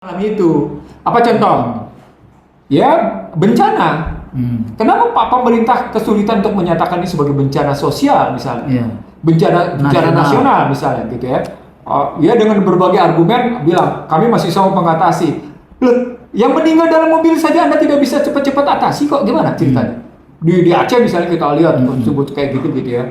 Alami itu. Apa contoh? Ya, bencana. Kenapa Pak pemerintah kesulitan untuk menyatakan ini sebagai bencana sosial misalnya? Iya. Bencana nasional misalnya gitu ya. Ya dengan berbagai argumen bilang kami masih sanggup mengatasi. Loh, yang meninggal dalam mobil saja Anda tidak bisa cepat-cepat atasi kok, gimana ceritanya? Di Aceh misalnya kita lihat sebut kayak gitu ya.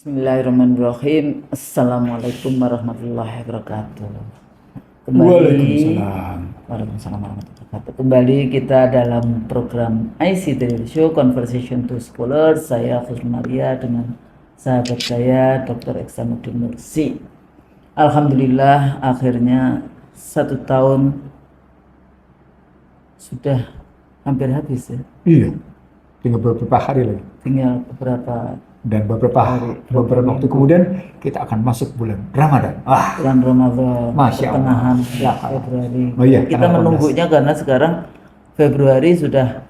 Bismillahirrahmanirrahim. Assalamualaikum warahmatullahi wabarakatuh. Waalaikumsalam warahmatullahi wabarakatuh. Kembali kita dalam program IC Daily Show Conversation to Scholars. Saya Khusn Maria dengan sahabat saya Dr. Iksanuddin Nursi. Alhamdulillah akhirnya 1 tahun sudah hampir habis ya. Iya. Tinggal beberapa hari lagi. Dan beberapa waktu kemudian kita akan masuk bulan Ramadan. Bulan Ramadan, pertengahan Februari. Kita menunggunya karena sekarang Februari sudah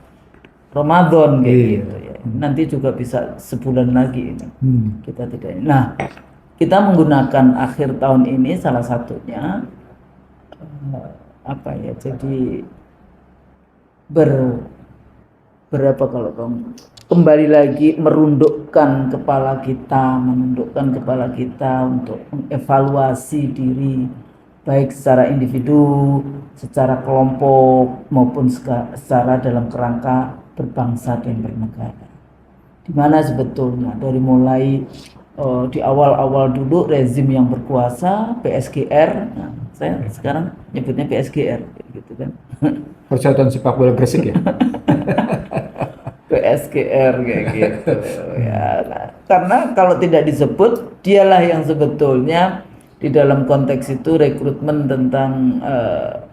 Ramadan gitu ya. Nanti juga bisa sebulan lagi ini. Kita tidak. Nah, kita menggunakan akhir tahun ini salah satunya jadi kembali lagi menundukkan kepala kita untuk mengevaluasi diri baik secara individu, secara kelompok maupun secara dalam kerangka berbangsa dan bernegara. Di mana sebetulnya dari mulai di awal-awal dulu rezim yang berkuasa PSGR, nah, saya sekarang nyebutnya PSGR gitu kan. Persatuan Sepak Bola Gresik ya. PSGR kayak gitu ya. Nah, karena kalau tidak disebut, dialah yang sebetulnya di dalam konteks itu rekrutmen tentang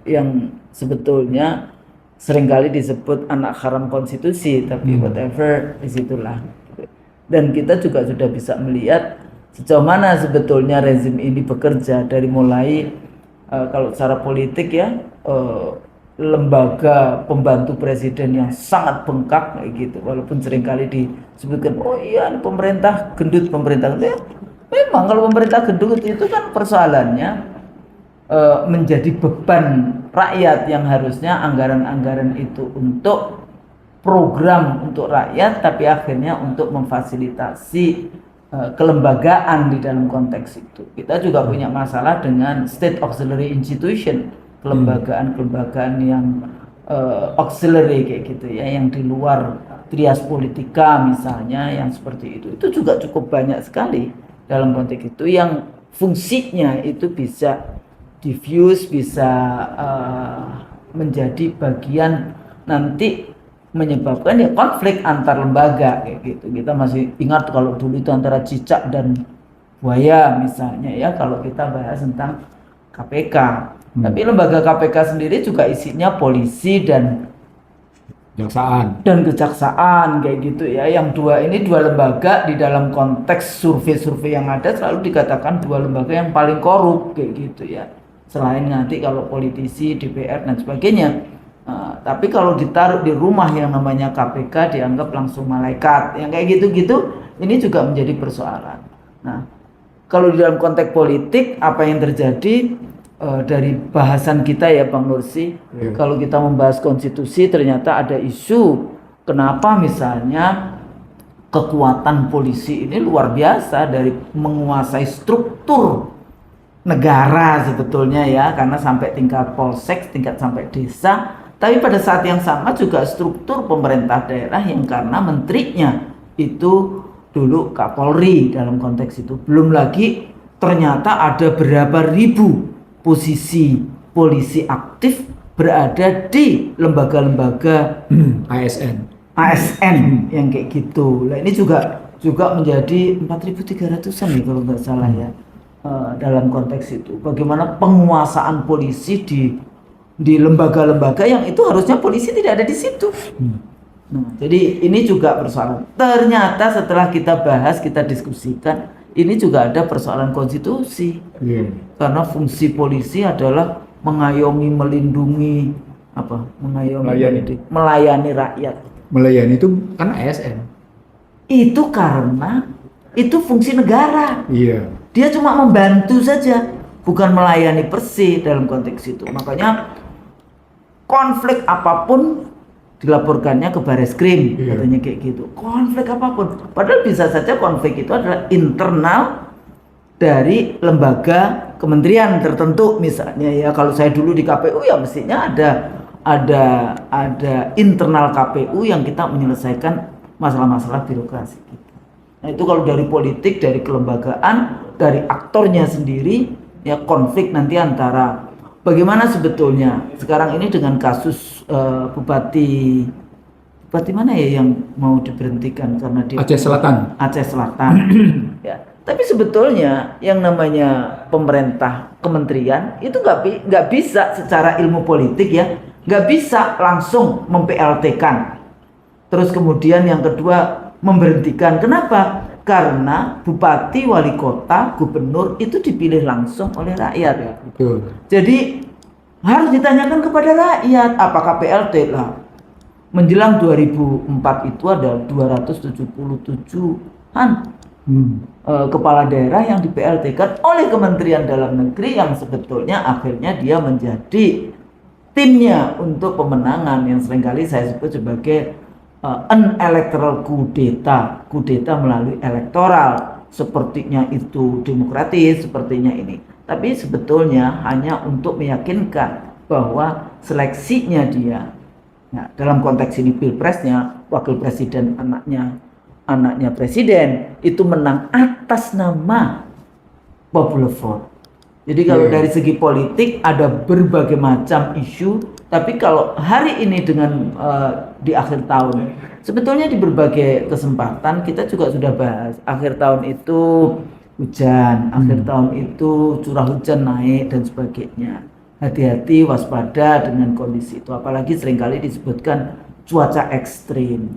yang sebetulnya seringkali disebut anak haram konstitusi, tapi whatever disitulah. Dan kita juga sudah bisa melihat sejauh mana sebetulnya rezim ini bekerja dari mulai kalau secara politik ya. Lembaga pembantu presiden yang sangat bengkak kayak gitu, walaupun seringkali disebutkan pemerintah gendut ya, memang kalau pemerintah gendut itu kan persoalannya menjadi beban rakyat yang harusnya anggaran-anggaran itu untuk program untuk rakyat, tapi akhirnya untuk memfasilitasi kelembagaan di dalam konteks itu. Kita juga punya masalah dengan state auxiliary institution, kelembagaan yang auxiliary kayak gitu ya, yang di luar trias politika misalnya, yang seperti itu juga cukup banyak sekali dalam konteks itu, yang fungsinya itu bisa diffuse, bisa menjadi bagian nanti menyebabkan ya konflik antar lembaga kayak gitu. Kita masih ingat kalau dulu itu antara cicak dan buaya misalnya ya, kalau kita bahas tentang KPK. Tapi lembaga KPK sendiri juga isinya polisi dan kejaksaan kayak gitu ya. Yang dua lembaga di dalam konteks survei-survei yang ada selalu dikatakan dua lembaga yang paling korup kayak gitu ya. Selain nanti kalau politisi, DPR dan sebagainya. Tapi kalau ditaruh di rumah yang namanya KPK dianggap langsung malaikat. Yang kayak gitu-gitu ini juga menjadi persoalan. Nah, kalau di dalam konteks politik apa yang terjadi? Dari bahasan kita ya Bang Nursi, kalau kita membahas konstitusi ternyata ada isu kenapa misalnya kekuatan polisi ini luar biasa dari menguasai struktur negara sebetulnya ya, karena sampai tingkat polsek, tingkat sampai desa, tapi pada saat yang sama juga struktur pemerintah daerah yang karena menterinya itu dulu Kapolri dalam konteks itu. Belum lagi ternyata ada berapa ribu posisi polisi aktif berada di lembaga-lembaga ASN yang kayak gitu. Nah, ini juga menjadi 4.300-an nih kalau nggak salah ya, dalam konteks itu. Bagaimana penguasaan polisi di lembaga-lembaga yang itu harusnya polisi tidak ada di situ. Nah, jadi ini juga persoalan. Ternyata setelah kita bahas, kita diskusikan, ini juga ada persoalan konstitusi. Karena fungsi polisi adalah mengayomi, melindungi, melayani rakyat. Melayani itu kan ASN. Itu karena itu fungsi negara. Iya. Dia cuma membantu saja, bukan melayani persi dalam konteks itu. Makanya konflik apapun dilaporkannya ke Bareskrim, katanya kayak gitu. Konflik apapun, padahal bisa saja konflik itu adalah internal dari lembaga kementerian tertentu, misalnya ya. Kalau saya dulu di KPU ya mestinya ada internal KPU yang kita menyelesaikan masalah-masalah birokrasi kita. Nah itu kalau dari politik, dari kelembagaan, dari aktornya sendiri, ya konflik nanti antara bagaimana sebetulnya sekarang ini dengan kasus bupati mana ya yang mau diberhentikan karena dia Aceh Selatan. Aceh Selatan. Ya. Tapi sebetulnya yang namanya pemerintah kementerian itu nggak bisa secara ilmu politik ya, nggak bisa langsung mem-PLT-kan. Terus kemudian yang kedua memberhentikan. Kenapa? Karena bupati, wali kota, gubernur itu dipilih langsung oleh rakyat. Betul. Jadi harus ditanyakan kepada rakyat apakah PLT lah. Menjelang 2004 itu ada 277-an kepala daerah yang di PLT-kan oleh Kementerian Dalam Negeri yang sebetulnya akhirnya dia menjadi timnya untuk pemenangan yang seringkali saya sebut sebagai an electoral kudeta melalui elektoral, sepertinya itu demokratis, sepertinya ini, tapi sebetulnya hanya untuk meyakinkan bahwa seleksinya dia, nah, dalam konteks ini pilpresnya, wakil presiden anaknya presiden itu menang atas nama popular vote. Jadi kalau dari segi politik ada berbagai macam isu, tapi kalau hari ini dengan di akhir tahun, sebetulnya di berbagai kesempatan kita juga sudah bahas. Akhir tahun itu hujan, akhir tahun itu curah hujan naik dan sebagainya. Hati-hati, waspada dengan kondisi itu. Apalagi seringkali disebutkan cuaca ekstrim.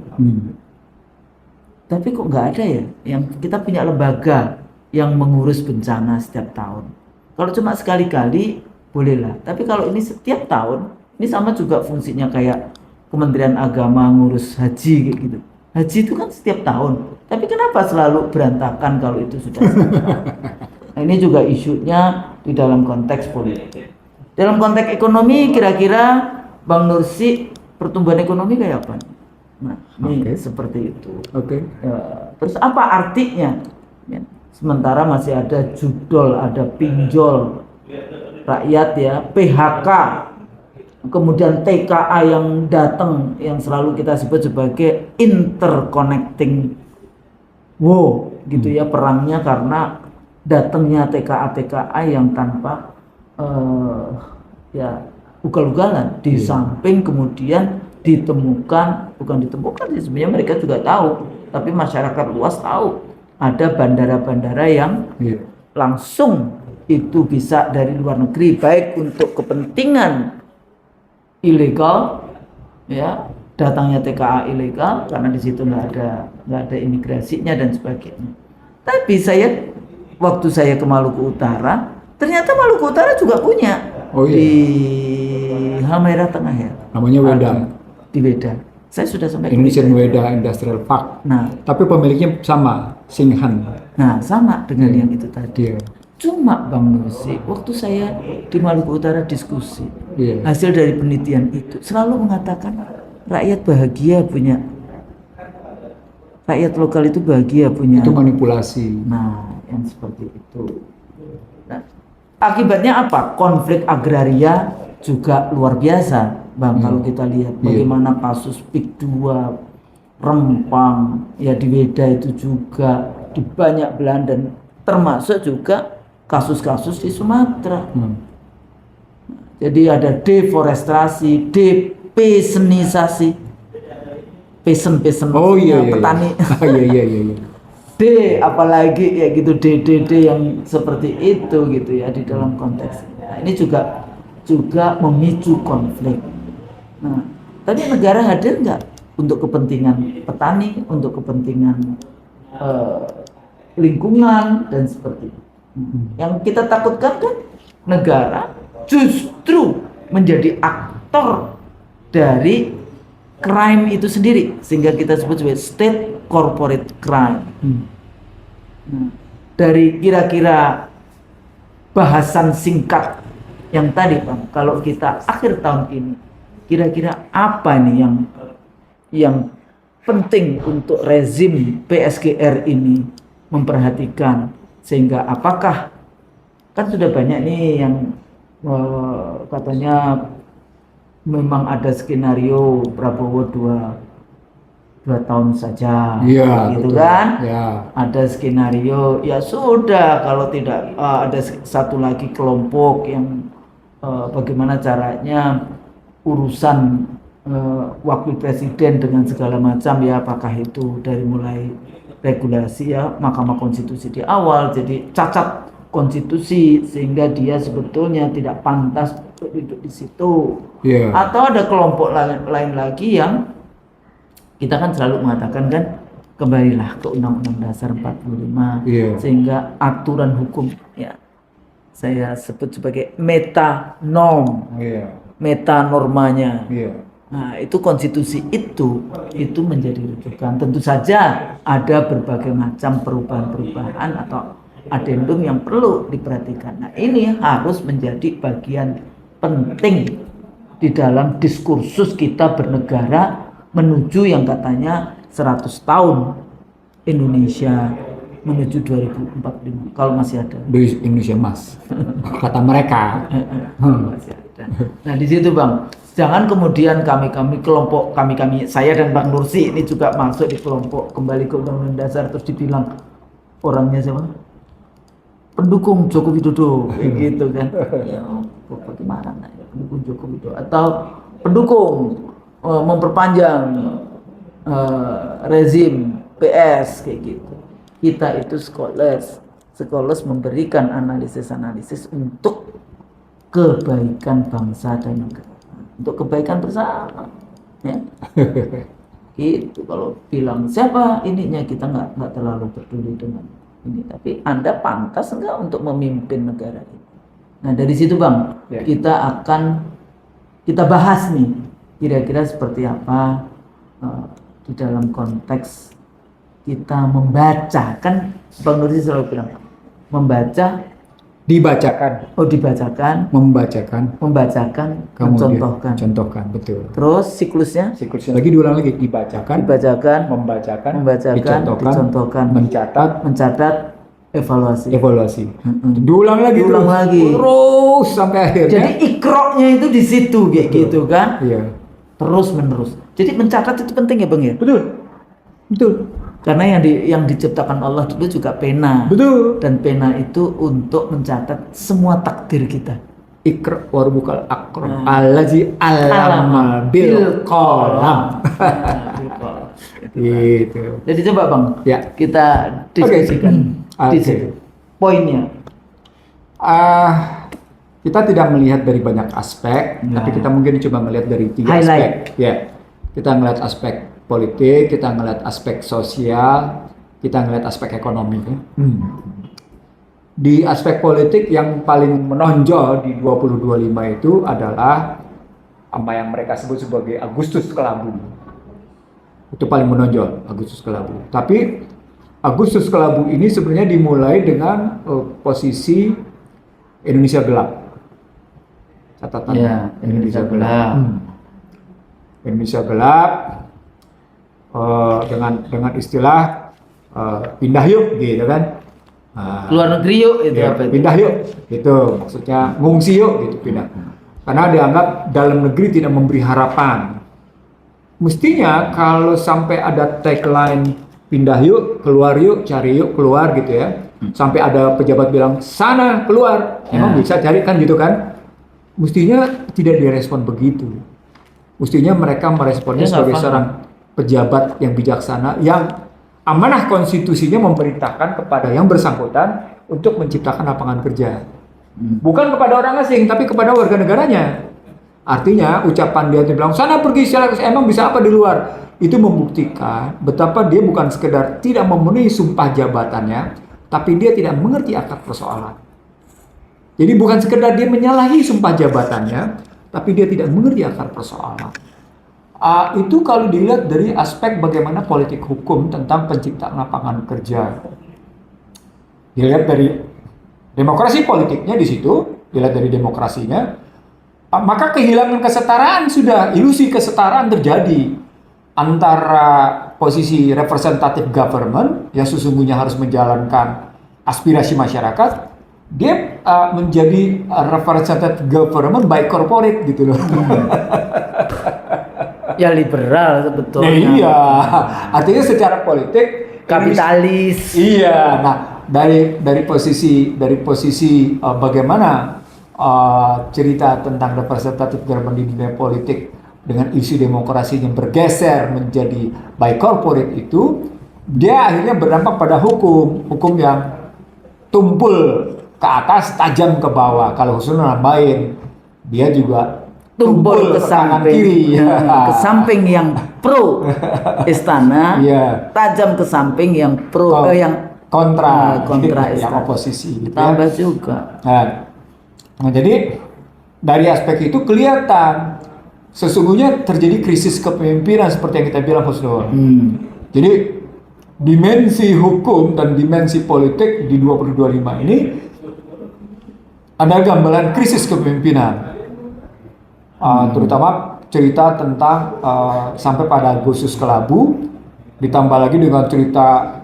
Tapi kok nggak ada ya? Yang kita punya lembaga yang mengurus bencana setiap tahun. Kalau cuma sekali-kali bolehlah, tapi kalau ini setiap tahun, ini sama juga fungsinya kayak Kementerian Agama ngurus haji kayak gitu. Haji itu kan setiap tahun, tapi kenapa selalu berantakan kalau itu sudah Nah ini juga isunya di dalam konteks politik. Dalam konteks ekonomi kira-kira Bang Nursi pertumbuhan ekonomi kayak apa? Nah ini seperti itu. Terus apa artinya? Ya. Sementara masih ada judol, ada pinjol rakyat ya, PHK, kemudian TKA yang datang yang selalu kita sebut sebagai interconnecting war gitu ya, perangnya karena datangnya TKA yang tanpa ya ugal-ugalan di samping kemudian ditemukan sih, sebenarnya mereka juga tahu, tapi masyarakat luas tahu ada bandara-bandara yang langsung itu bisa dari luar negeri, baik untuk kepentingan ilegal ya, datangnya TKA ilegal karena di situ nggak ada imigrasinya dan sebagainya. Tapi waktu saya ke Maluku Utara, ternyata Maluku Utara juga punya di Halmahera Tengah ya, namanya Wedang, di Wedang. Saya sudah sampai Indonesian Wedang Industrial Park. Nah, tapi pemiliknya sama, Singhan. Nah, sama dengan yang itu tadi. Cuma Bang Nursi, waktu saya di Maluku Utara diskusi, hasil dari penelitian itu selalu mengatakan rakyat lokal itu bahagia punya. Itu manipulasi. Nah, yang seperti itu. Nah, akibatnya apa? Konflik agraria juga luar biasa. Bang, kalau kita lihat bagaimana kasus PIK 2 Rempang ya, di Weda itu juga, di banyak belahan, dan termasuk juga kasus-kasus di Sumatera. Jadi ada deforestasi, depesenisasi, pesen petani. D apalagi ya gitu, DDD yang seperti itu gitu ya di dalam konteks. Nah, ini juga memicu konflik. Nah, tadi negara hadir nggak untuk kepentingan petani, untuk kepentingan lingkungan dan seperti itu. Yang kita takutkan kan negara justru menjadi aktor dari crime itu sendiri, sehingga kita sebut sebagai state corporate crime. Nah, dari kira-kira bahasan singkat yang tadi Bang, kalau kita akhir tahun ini, kira-kira apa nih yang penting untuk rezim PSGR ini memperhatikan, sehingga apakah kan sudah banyak nih yang katanya memang ada skenario Prabowo dua tahun saja, Iya, gitu betul. kan? Ya. Ada skenario, ya sudah kalau tidak ada satu lagi kelompok yang bagaimana caranya urusan wakil presiden dengan segala macam, ya apakah itu dari mulai regulasi ya Mahkamah Konstitusi di awal jadi cacat konstitusi sehingga dia sebetulnya tidak pantas untuk duduk di situ, Iya. atau ada kelompok lain lagi yang kita kan selalu mengatakan kan kembalilah ke Undang-Undang Dasar 45, Iya. sehingga aturan hukum ya saya sebut sebagai meta norm, Iya. meta normanya. Iya. Nah, itu konstitusi itu menjadi rujukan. Tentu saja ada berbagai macam perubahan-perubahan atau adendum yang perlu diperhatikan. Nah, ini harus menjadi bagian penting di dalam diskursus kita bernegara menuju yang katanya 100 tahun Indonesia menuju 2045 kalau masih ada. Di Indonesia Mas. Kata mereka. Masih ada. Nah, di situ Bang, jangan kemudian kelompok kami saya dan Bang Nursi ini juga masuk di kelompok kembali ke Undang-Undang Dasar terus dibilang orangnya siapa? Pendukung Joko Widodo, gitu kan? Ya, bagaimana ya pendukung Joko Widodo atau pendukung memperpanjang rezim PS kayak gitu. Kita itu scholars memberikan analisis untuk kebaikan bangsa dan negara, untuk kebaikan bersama, ya. Gitu. Kalau bilang siapa ininya, kita nggak terlalu peduli dengan ini, tapi Anda pantas nggak untuk memimpin negara ini. Nah, dari situ Bang, Ya. kita bahas nih kira-kira seperti apa di dalam konteks kita membaca. Kan Bang Nursi selalu bilang membaca, Dibacakan, membacakan, kemudian contohkan, betul. Terus siklusnya Siklusnya lagi diulang lagi, dibacakan, membacakan, dicontohkan, mencatat, evaluasi. Diulang lagi, terus sampai akhirnya. Jadi ikroknya itu di situ kayak gitu kan? Iya. Terus menerus. Jadi mencatat itu penting ya Bang ya? Betul. Karena yang diciptakan Allah dulu juga pena. Betul. Dan pena itu untuk mencatat semua takdir kita. Iqra warbukal akram allazi allama bil qalam. Gitu. Jadi coba Bang, Ya. kita diskusikan di situ. Poinnya. Kita tidak melihat dari banyak aspek, Nah. tapi kita mungkin coba melihat dari 3 Highlight. aspek. Ya. Kita ngelihat aspek politik, kita ngelihat aspek sosial, kita ngelihat aspek ekonomi. Di aspek politik yang paling menonjol di 2025 itu adalah apa yang mereka sebut sebagai Agustus Kelabu. Itu paling menonjol, Agustus Kelabu. Tapi Agustus Kelabu ini sebenarnya dimulai dengan posisi Indonesia Gelap. Catatan Ya, Indonesia Gelap. Indonesia Gelap dengan istilah pindah yuk gitu kan. Keluar negeri yuk itu Ya, apa itu? pindah yuk gitu, maksudnya ngungsi yuk gitu, pindah. Karena dianggap dalam negeri tidak memberi harapan. Mestinya kalau sampai ada tagline pindah yuk, keluar yuk, cari yuk, keluar gitu ya. Sampai ada pejabat bilang sana keluar, emang bisa cari kan gitu kan. Mestinya tidak direspon begitu. Mestinya mereka meresponnya sebagai seorang pejabat yang bijaksana yang amanah konstitusinya memerintahkan kepada yang bersangkutan untuk menciptakan lapangan kerja. Bukan kepada orang asing, tapi kepada warga negaranya. Artinya ucapan dia itu bilang sana pergi, emang bisa apa di luar? Itu membuktikan betapa dia bukan sekedar tidak memenuhi sumpah jabatannya, tapi dia tidak mengerti akar persoalan. Jadi bukan sekedar dia menyalahi sumpah jabatannya, tapi dia tidak mengerti akar persoalan. Itu kalau dilihat dari aspek bagaimana politik hukum tentang penciptaan lapangan kerja. Dilihat dari demokrasi politiknya di situ, dilihat dari demokrasinya, maka kehilangan kesetaraan sudah, ilusi kesetaraan terjadi antara posisi representative government yang sesungguhnya harus menjalankan aspirasi masyarakat, dia menjadi representative government by corporate gitu loh. Ya liberal sebetulnya. Nah, iya, artinya secara politik Kapitalis. iya, nah dari posisi bagaimana cerita tentang representative government di dunia politik dengan isu demokrasi yang bergeser menjadi by corporate itu, dia akhirnya berdampak pada hukum yang tumpul ke atas, tajam ke bawah. Kalau Husnul nambahin, dia juga Tumpul ke kanan samping, kiri. ke samping yang pro istana, Iya. tajam ke samping yang pro, yang kontra kontra yang istana. oposisi gitu ya. Tambah juga. Nah, jadi dari aspek itu kelihatan sesungguhnya terjadi krisis kepemimpinan seperti yang kita bilang Husnul. Jadi dimensi hukum dan dimensi politik di 2025 ini ada gambaran krisis kepemimpinan. Terutama cerita tentang sampai pada Agustus Kelabu, ditambah lagi dengan cerita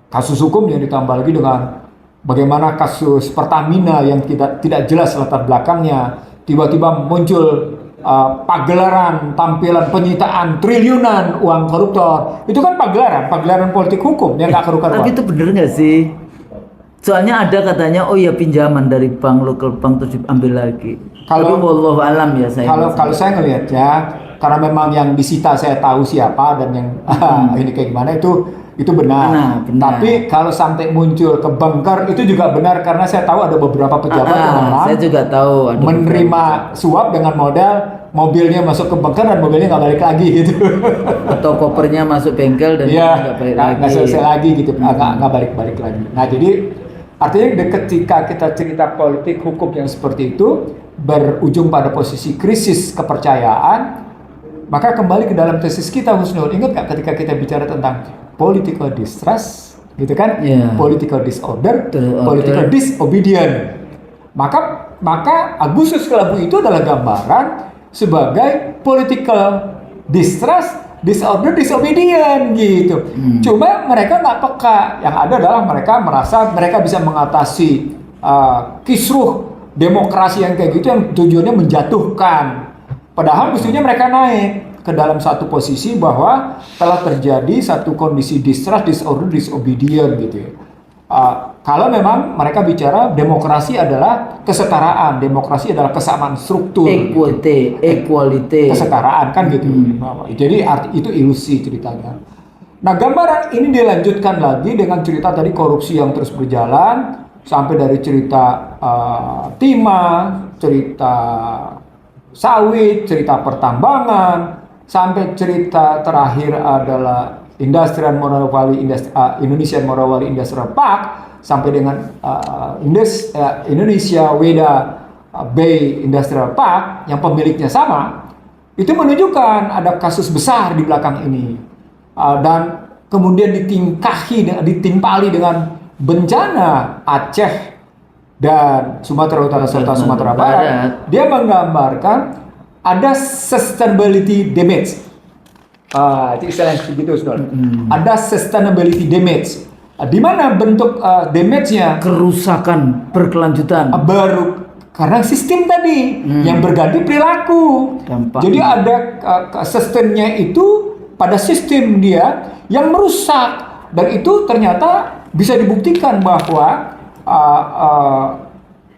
kasus hukum yang ditambah lagi dengan bagaimana kasus Pertamina yang tidak jelas latar belakangnya, tiba-tiba muncul pagelaran, tampilan penyitaan triliunan uang koruptor. Itu kan pagelaran politik hukum yang nggak kerukan. Tapi itu bener nggak sih? Soalnya ada katanya, oh ya pinjaman dari bank, local bank terus diambil lagi. Tapi wallahu alam ya saya. Kalau saya ngelihat ya, karena memang yang disita saya tahu siapa dan yang ini kayak gimana itu benar. Benar. Tapi kalau sampai muncul kebongkar itu juga benar karena saya tahu ada beberapa pejabat yang memang saya juga tahu ada menerima suap dengan modal mobilnya masuk ke bengkel dan mobilnya nggak balik lagi gitu. Atau kopernya masuk bengkel dan nggak balik lagi. Nggak selesai lagi gitu, nggak balik lagi. Nah jadi artinya ketika kita cerita politik hukum yang seperti itu berujung pada posisi krisis kepercayaan, maka kembali ke dalam tesis kita Husnul. Ingat nggak ketika kita bicara tentang political distrust, gitu kan? Political disorder, political disobedience. Maka Agustus Kelabu itu adalah gambaran sebagai political distrust, disorder, disobedience gitu. Cuma mereka nggak peka. Yang ada adalah mereka merasa mereka bisa mengatasi kisruh demokrasi yang kayak gitu yang tujuannya menjatuhkan. Padahal mestinya mereka naik ke dalam satu posisi bahwa telah terjadi satu kondisi distrust, disorder, disobedience gitu ya. Kalau memang mereka bicara demokrasi adalah kesetaraan, demokrasi adalah kesamaan struktur, equality, kesetaraan kan gitu. Jadi itu ilusi ceritanya. Nah gambaran ini dilanjutkan lagi dengan cerita tadi korupsi yang terus berjalan sampai dari cerita timah, cerita sawit, cerita pertambangan, sampai cerita terakhir adalah Industri Morowali Industrial Park, sampai dengan Indonesia Weda Bay Industrial Park yang pemiliknya sama. Itu menunjukkan ada kasus besar di belakang ini, dan kemudian ditimpali dengan bencana Aceh dan Sumatera Utara serta Sumatera Barat. Dia menggambarkan ada sustainability damage. Itu istilahnya begitu, Saudara. Ada sustainability damage. Di mana bentuk damage-nya? Kerusakan berkelanjutan. Baru karena sistem tadi yang berganti perilaku. Jadi ada sustain-nya itu pada sistem dia yang merusak, dan itu ternyata bisa dibuktikan bahwa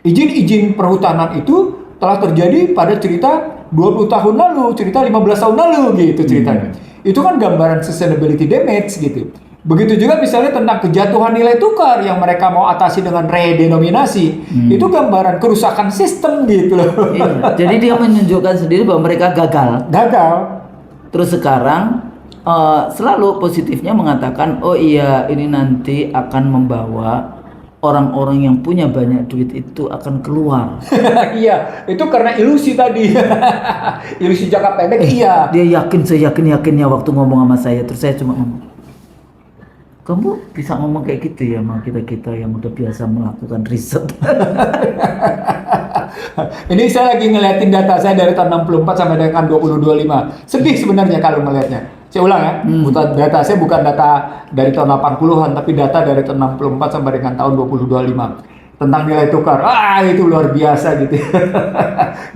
izin-izin perhutanan itu telah terjadi pada cerita 20 tahun lalu, cerita 15 tahun lalu gitu ceritanya. Itu kan gambaran sustainability damage gitu. Begitu juga misalnya tentang kejatuhan nilai tukar yang mereka mau atasi dengan redenominasi. Itu gambaran kerusakan sistem gitu loh. Iya. Jadi dia menunjukkan sendiri bahwa mereka gagal. Terus sekarang selalu positifnya mengatakan, oh iya ini nanti akan membawa orang-orang yang punya banyak duit itu akan keluar. Iya, itu karena ilusi tadi. Ilusi jangka pendek. Iya. Dia yakin, saya yakinnya waktu ngomong sama saya, terus saya cuma ngomong, Kamu bisa ngomong kayak gitu ya sama kita yang udah biasa melakukan riset. Ini saya lagi ngeliatin data saya dari tahun 64 sampai dengan 2025. Sedih sebenarnya kalau melihatnya. Saya ulang ya, data saya bukan data dari tahun 80-an, tapi data dari tahun 64 sampai dengan tahun 2025. Tentang nilai tukar. Itu luar biasa gitu.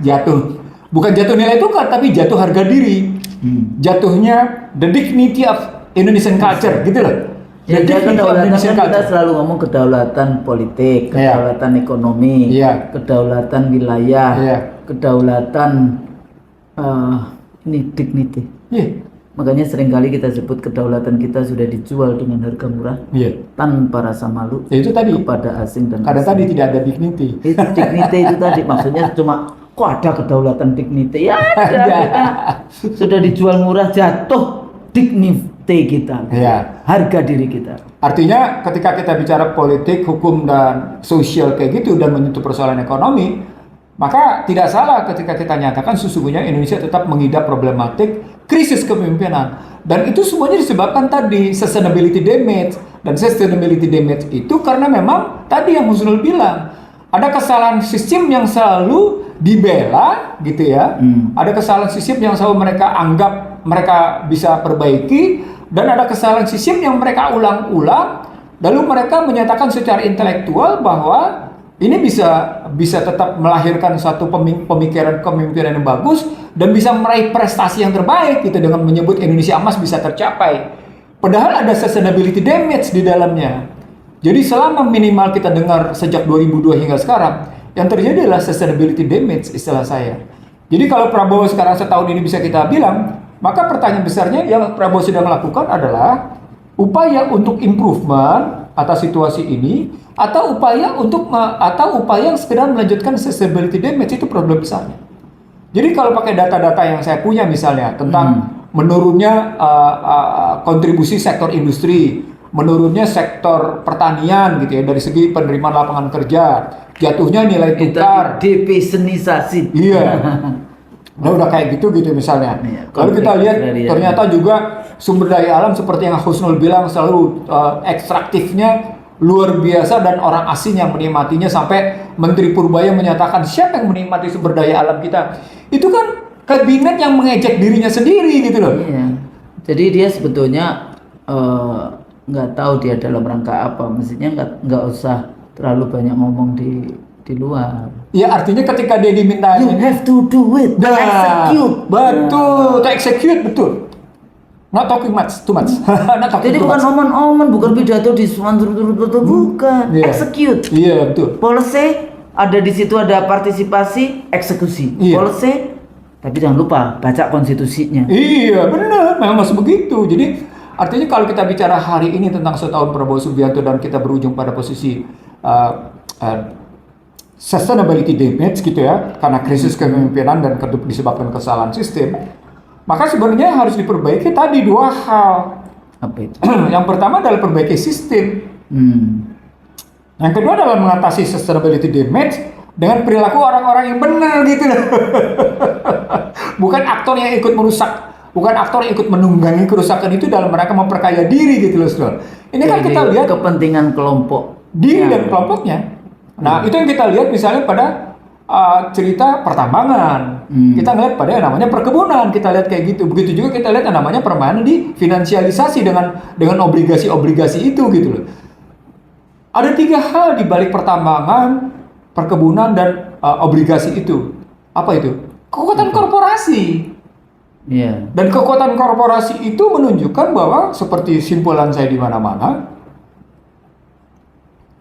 Jatuh. Bukan jatuh nilai tukar, tapi jatuh harga diri. Jatuhnya the dignity of Indonesian culture, gitu loh. Ya, kedaulatan kan kita selalu ngomong kedaulatan politik, kedaulatan ekonomi, kedaulatan wilayah, kedaulatan ini dignity. Makanya seringkali kita sebut kedaulatan kita sudah dijual dengan harga murah, tanpa rasa malu itu tadi kepada asing dan karena asing. Tadi tidak ada dignity. Itu dignity itu tadi maksudnya cuma kok ada kedaulatan dignity ya ada. Kita sudah dijual murah, jatuh dignity kita, harga diri kita. Artinya ketika kita bicara politik, hukum dan sosial kayak gitu dan menyentuh persoalan ekonomi, maka tidak salah ketika kita nyatakan sesungguhnya Indonesia tetap mengidap problematik krisis kepemimpinan. Dan itu semuanya disebabkan tadi sustainability damage. Dan sustainability damage itu karena memang tadi yang Husnul bilang, ada kesalahan sistem yang selalu dibela gitu ya. Ada kesalahan sistem yang selalu mereka anggap mereka bisa perbaiki, dan ada kesalahan sistem yang mereka ulang-ulang, lalu mereka menyatakan secara intelektual bahwa ini bisa tetap melahirkan satu pemikiran kepemimpinan yang bagus dan bisa meraih prestasi yang terbaik gitu dengan menyebut Indonesia Emas bisa tercapai. Padahal ada sustainability damage di dalamnya. Jadi selama minimal kita dengar sejak 2002 hingga sekarang, yang terjadi adalah sustainability damage istilah saya. Jadi kalau Prabowo sekarang setahun ini bisa kita bilang, maka pertanyaan besarnya yang Prabowo sedang melakukan adalah upaya untuk improvement atas situasi ini atau upaya yang sekedar melanjutkan sustainability damage. Itu problem besarnya. Jadi kalau pakai data-data yang saya punya misalnya tentang menurunnya kontribusi sektor industri, menurunnya sektor pertanian gitu ya dari segi penerimaan lapangan kerja, jatuhnya nilai tukar, depesenisasi. Iya. Nah udah kayak gitu misalnya. Lalu kita lihat ternyata juga sumber daya alam seperti yang Husnul bilang selalu ekstraktifnya luar biasa dan orang asing yang menikmatinya, sampai Menteri Purbaya menyatakan siapa yang menikmati sumber daya alam kita? Itu kan kabinet yang mengejek dirinya sendiri gitu loh. Iya. Jadi dia sebetulnya nggak tahu dia dalam rangka apa, mestinya nggak usah terlalu banyak ngomong di luar. Ya artinya ketika dia diminta you have to do it, execute. Betul, to execute, betul. Not talking too much. Not talking Jadi too bukan much. omong-omong, bukan pidato di bukan. Execute. Iya, betul. Policy ada di situ, ada partisipasi, eksekusi. Policy, tapi jangan lupa baca konstitusinya. Iya, benar. Memang masih begitu. Jadi artinya kalau kita bicara hari ini tentang setahun Prabowo Subianto dan kita berujung pada posisi sustainability damage gitu ya, karena krisis kepemimpinan dan disebabkan kesalahan sistem, maka sebenarnya harus diperbaiki tadi dua hal. Apa itu? Yang pertama adalah perbaiki sistem. Yang kedua adalah mengatasi sustainability damage dengan perilaku orang-orang yang benar gitu loh. Bukan aktor yang ikut merusak, bukan aktor yang ikut menunggangi kerusakan itu dalam rangka memperkaya diri gitu loh, Saudara. Ini kan kita lihat kepentingan kelompok diri dan kelompoknya. Nah, itu yang kita lihat misalnya pada cerita pertambangan. Kita ngeliat pada yang namanya perkebunan, kita lihat kayak gitu. Begitu juga kita lihat yang namanya permainan di finansialisasi dengan obligasi-obligasi itu gitu loh. Ada tiga hal di balik pertambangan, perkebunan dan obligasi itu. Apa itu? Kekuatan korporasi. Iya. Dan kekuatan korporasi itu menunjukkan bahwa seperti simpulan saya di mana-mana,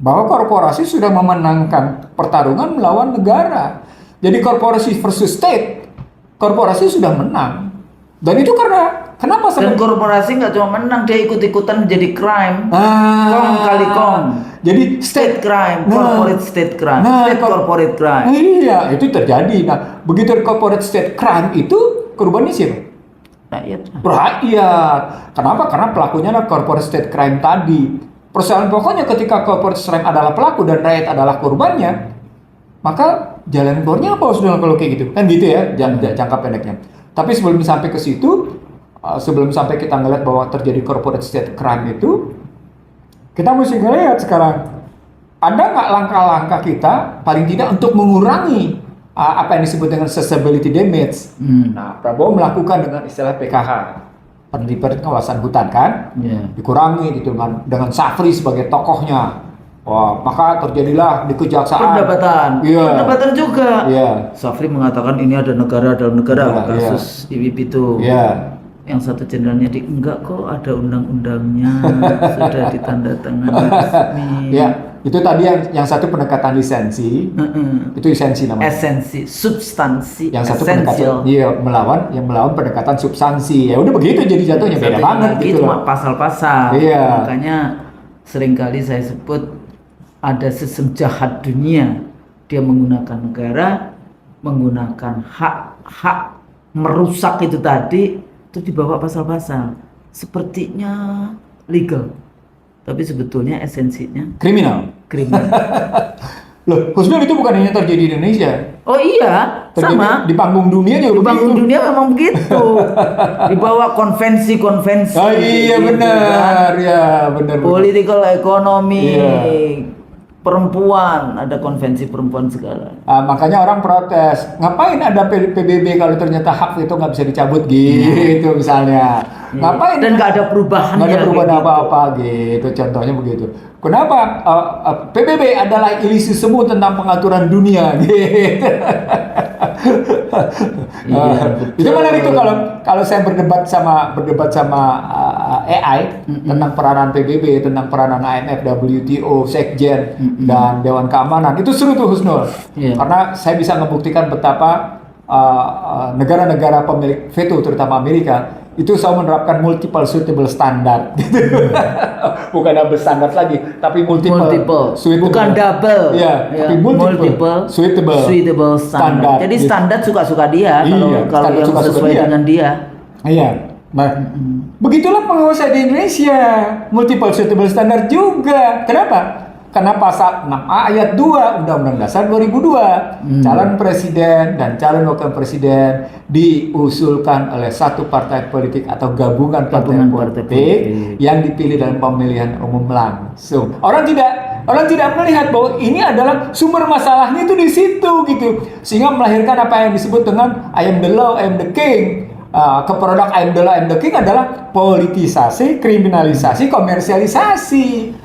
bahwa korporasi sudah memenangkan pertarungan melawan negara. Jadi korporasi versus state, korporasi sudah menang. Dan itu kenapa? Dan korporasi nggak cuma menang, dia ikut-ikutan menjadi crime. Kong kali kong. Jadi state crime, corporate state crime, state corporate crime. Iya, itu terjadi. Nah, begitu corporate state crime itu korbannya siapa? Rakyat. Kenapa? Karena pelakunya adalah corporate state crime tadi. Persoalan pokoknya ketika corporate crime adalah pelaku dan rakyat adalah korbannya, maka jalan keluarnya apa Saudara kalau kayak gitu? Kan gitu ya, jangka pendeknya. Tapi sebelum sampai ke situ, sebelum sampai kita ngeliat bahwa terjadi corporate state crime itu, kita mesti ngelihat sekarang, ada nggak langkah-langkah kita paling tidak untuk mengurangi apa yang disebut dengan sustainability damage. Nah, Prabowo melakukan dengan istilah PKH, penertiban kawasan hutan kan, dikurangi gitu dengan Safri sebagai tokohnya. Wah, maka terjadilah di kejaksaan perdebatan juga. Iya. Safri mengatakan ini ada negara dalam negara, kasus IWP itu. Iya. Yang satu jenderalnya enggak kok, ada undang-undangnya, sudah ditandatangani resmi. Ya, itu tadi yang satu pendekatan lisensi, itu esensi namanya. Esensi, substansi, yang satu pendekatan, yang melawan pendekatan substansi. Ya udah begitu jadi jatuhnya beda banget gitu. Cuma pasal-pasal. Iya. Makanya seringkali saya sebut ada sistem jahat dunia. Dia menggunakan negara, menggunakan hak merusak itu tadi. Itu dibawa pasal-pasal sepertinya legal, tapi sebetulnya esensinya kriminal. Loh, Husnul, itu bukan hanya terjadi di Indonesia. Oh iya, terjadi sama di panggung dunia juga. Di panggung dunia memang begitu. Dibawa konvensi-konvensi. Oh iya benar, ya benar. Political economy. Perempuan, ada konvensi perempuan segala. Makanya orang protes, ngapain ada PBB kalau ternyata hak itu nggak bisa dicabut gitu misalnya. Ngapain? Dan nggak ada perubahan. Nggak ada perubahan apa-apa gitu. Contohnya begitu. Kenapa PBB adalah ilisi semu tentang pengaturan dunia gitu. Itu menarik tuh kalau saya berdebat sama AI tentang peranan PBB, tentang peranan IMF, WTO, Sekjen dan Dewan Keamanan. Itu seru tuh Husnul. Karena saya bisa membuktikan betapa negara-negara pemilik veto terutama Amerika itu selalu menerapkan multiple suitable standard gitu. Bukan double standard lagi, tapi multiple suitable. Bukan double. Tapi multiple suitable standard. Jadi standar suka-suka dia kalau yang sesuai dengan dia. Iya. Nah, begitulah penguasa di Indonesia, multiple suitable standard juga. Kenapa? Karena pasal 6A ayat 2 Undang-Undang Dasar 2002, calon presiden dan calon wakil presiden diusulkan oleh satu partai politik atau gabungan partai politik yang dipilih dalam pemilihan umum langsung. Orang tidak melihat bahwa ini adalah sumber masalahnya itu di situ gitu, sehingga melahirkan apa yang disebut dengan I am the law, I am the king. Keproduk I am the law, I am the king adalah politisasi, kriminalisasi, komersialisasi.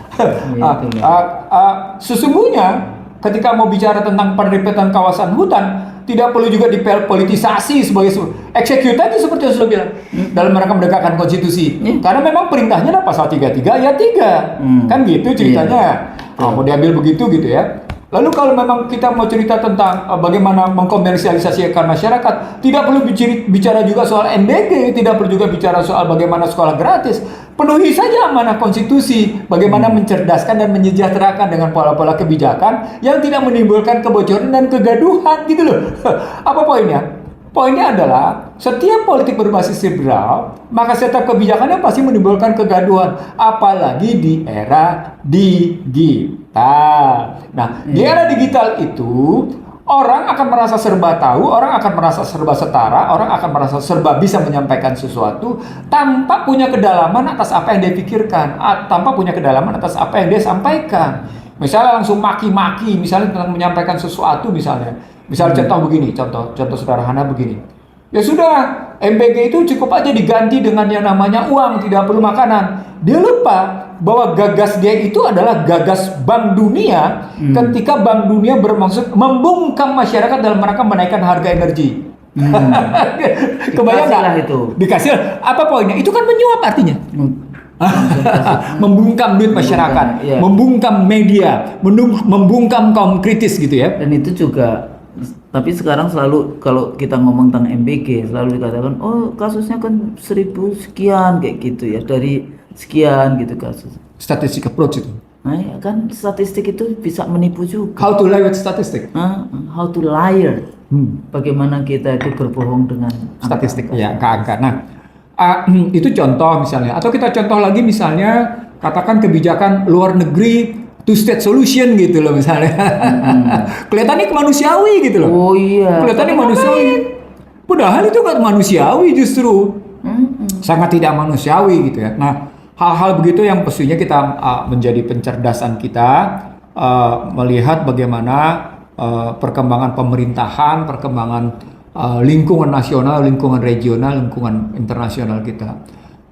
Sesungguhnya ketika mau bicara tentang penerbitan kawasan hutan tidak perlu juga dipolitisasi sebagai eksekutif itu seperti yang sudah bilang dalam rangka menegakkan konstitusi. Karena memang perintahnya adalah pasal 33 ayat 3. Kan gitu ceritanya. Mau diambil begitu gitu ya. Lalu kalau memang kita mau cerita tentang bagaimana mengkomersialisasikan masyarakat, tidak perlu bicara juga soal MBG, tidak perlu juga bicara soal bagaimana sekolah gratis. Penuhi saja amanah konstitusi, bagaimana mencerdaskan dan menyejahterakan dengan pola-pola kebijakan yang tidak menimbulkan kebocoran dan kegaduhan gitu loh. Apa poinnya? Poinnya adalah setiap politik berbasis liberal, maka setiap kebijakannya pasti menimbulkan kegaduhan, apalagi di era digital. Nah, di era digital itu orang akan merasa serba tahu, orang akan merasa serba setara, orang akan merasa serba bisa menyampaikan sesuatu tanpa punya kedalaman atas apa yang dia pikirkan, tanpa punya kedalaman atas apa yang dia sampaikan. Misalnya langsung maki-maki, misalnya tentang menyampaikan sesuatu misalnya. Contoh begini, contoh sederhana begini. Ya sudah, MBG itu cukup aja diganti dengan yang namanya uang, tidak perlu makanan. Dia lupa bahwa gagas dia itu adalah gagas Bank Dunia ketika Bank Dunia bermaksud membungkam masyarakat dalam rangka menaikkan harga energi. Kebayang nggak? Itu dikasih apa poinnya? Itu kan menyuap artinya. Membungkam duit masyarakat, membungkam media, membungkam kaum kritis gitu ya. Dan itu juga, tapi sekarang selalu kalau kita ngomong tentang MBG selalu dikatakan, oh kasusnya kan 1000 sekian kayak gitu ya, dari sekian gitu kasus. Statistik approach itu. Nah, ya kan statistik itu bisa menipu juga. How to lie with statistik? How to liar. Bagaimana kita itu berbohong dengan statistik, angka-angka. Nah, itu contoh misalnya. Atau kita contoh lagi misalnya, katakan kebijakan luar negeri two-state solution gitu loh misalnya. Kelihatannya manusiawi gitu loh. Oh iya. Kelihatannya manusiawi. Padahal itu kan manusiawi justru. Sangat tidak manusiawi gitu ya. Nah, hal-hal begitu yang pastinya kita menjadi pencerdasan kita melihat bagaimana perkembangan pemerintahan, perkembangan lingkungan nasional, lingkungan regional, lingkungan internasional kita.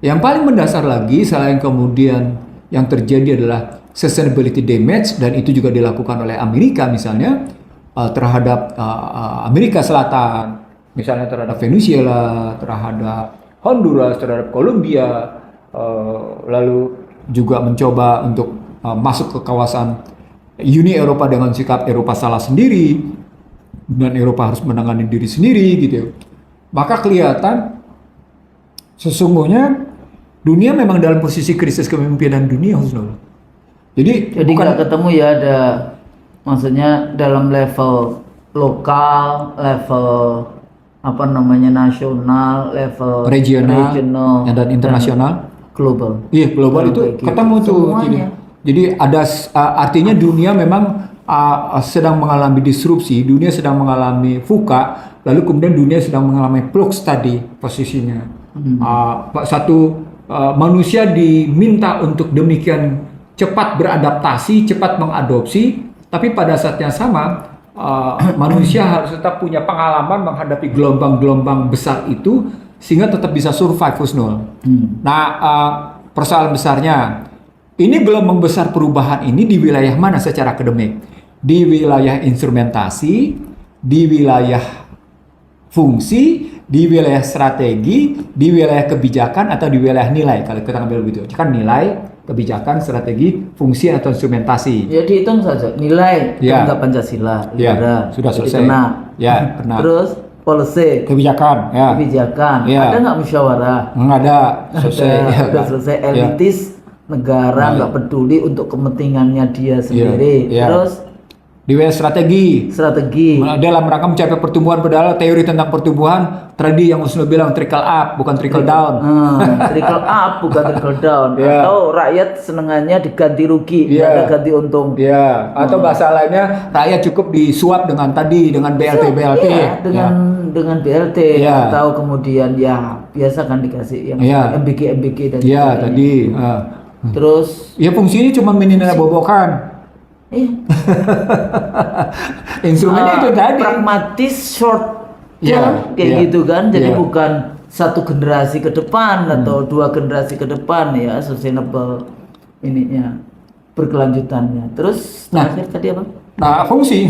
Yang paling mendasar lagi selain kemudian yang terjadi adalah sustainability damage, dan itu juga dilakukan oleh Amerika misalnya terhadap Amerika Selatan, misalnya terhadap Venezuela, terhadap Honduras, terhadap Kolombia, lalu juga mencoba untuk masuk ke kawasan Uni Eropa dengan sikap Eropa salah sendiri dan Eropa harus menangani diri sendiri gitu. Maka kelihatan sesungguhnya dunia memang dalam posisi krisis kepemimpinan dunia, Husnul. Jadi bukan nggak ketemu ya, ada maksudnya dalam level lokal, level apa namanya nasional, level regional dan internasional, global. Iya, global itu gitu. ketemu tuh. Jadi ada artinya dunia memang sedang mengalami disrupsi, dunia sedang mengalami VUCA, lalu kemudian dunia sedang mengalami flux tadi posisinya. Manusia diminta untuk demikian cepat beradaptasi, cepat mengadopsi, tapi pada saat yang sama manusia harus tetap punya pengalaman menghadapi gelombang-gelombang besar itu sehingga tetap bisa survive, Husnul. Nah, persoalan besarnya ini gelombang besar perubahan ini di wilayah mana secara akademik? Di wilayah instrumentasi, di wilayah fungsi, di wilayah strategi, di wilayah kebijakan, atau di wilayah nilai. Kalau kita ambil begitu, kan nilai, kebijakan, strategi, fungsi, atau instrumentasi. Ya dihitung saja nilai anggap Pancasila. Ya, sudah selesai. Ya, kena. Terus policy, kebijakan. Ada nggak musyawarah? Nggak ada. Selesai. Udah selesai. Elitis negara nggak peduli untuk kepentingannya dia sendiri. Terus di wilayah strategi dalam rangka mencapai pertumbuhan, padahal teori tentang pertumbuhan tadi yang Husnul bilang trickle up bukan trickle down. Trickle up bukan trickle down. Atau rakyat senengannya diganti rugi, nggak ada ganti untung. Atau bahasa lainnya rakyat cukup disuap dengan BLT. Dengan BLT atau kemudian biasa kan dikasih yang MBG dan tadi. Terus fungsinya cuma minimal bobokan. Instrumennya itu tadi pragmatis, short gitu kan. Jadi bukan satu generasi ke depan atau dua generasi ke depan ya, sustainable ininya, berkelanjutannya. Terus terakhir tadi apa? Nah, fungsi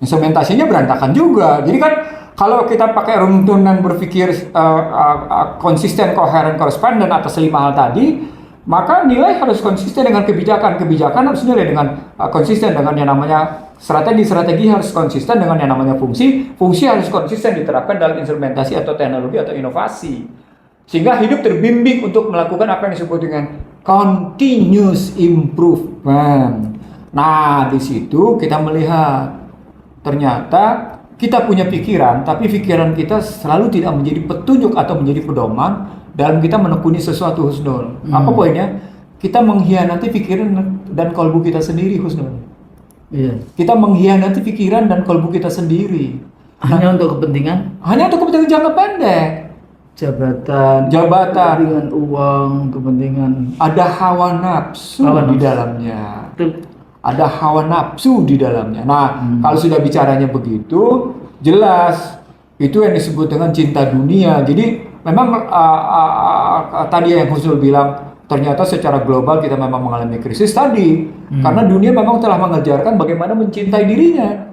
instrumentasinya berantakan juga. Jadi kan kalau kita pakai runtunan berpikir konsisten, koheren, koresponden atas 5 hal tadi, maka nilai harus konsisten dengan kebijakan harus nilai dengan konsisten dengan yang namanya strategi harus konsisten dengan yang namanya fungsi harus konsisten diterapkan dalam instrumentasi atau teknologi atau inovasi, sehingga hidup terbimbing untuk melakukan apa yang disebut dengan continuous improvement. Nah, di situ kita melihat ternyata kita punya pikiran, tapi pikiran kita selalu tidak menjadi petunjuk atau menjadi pedoman dalam kita menekuni sesuatu, Husnul. Apa poinnya? Kita mengkhianati pikiran dan kalbu kita sendiri, Husnul. Kita mengkhianati pikiran dan kalbu kita sendiri. Hanya untuk kepentingan? Hanya untuk kepentingan jangka pendek. Jabatan, kepentingan uang, kepentingan. Ada hawa nafsu di dalamnya. Ada hawa nafsu di dalamnya. Nah, kalau sudah bicaranya begitu, jelas itu yang disebut dengan cinta dunia. Jadi memang tadi yang Husnul bilang, ternyata secara global kita memang mengalami krisis tadi karena dunia memang telah mengajarkan bagaimana mencintai dirinya.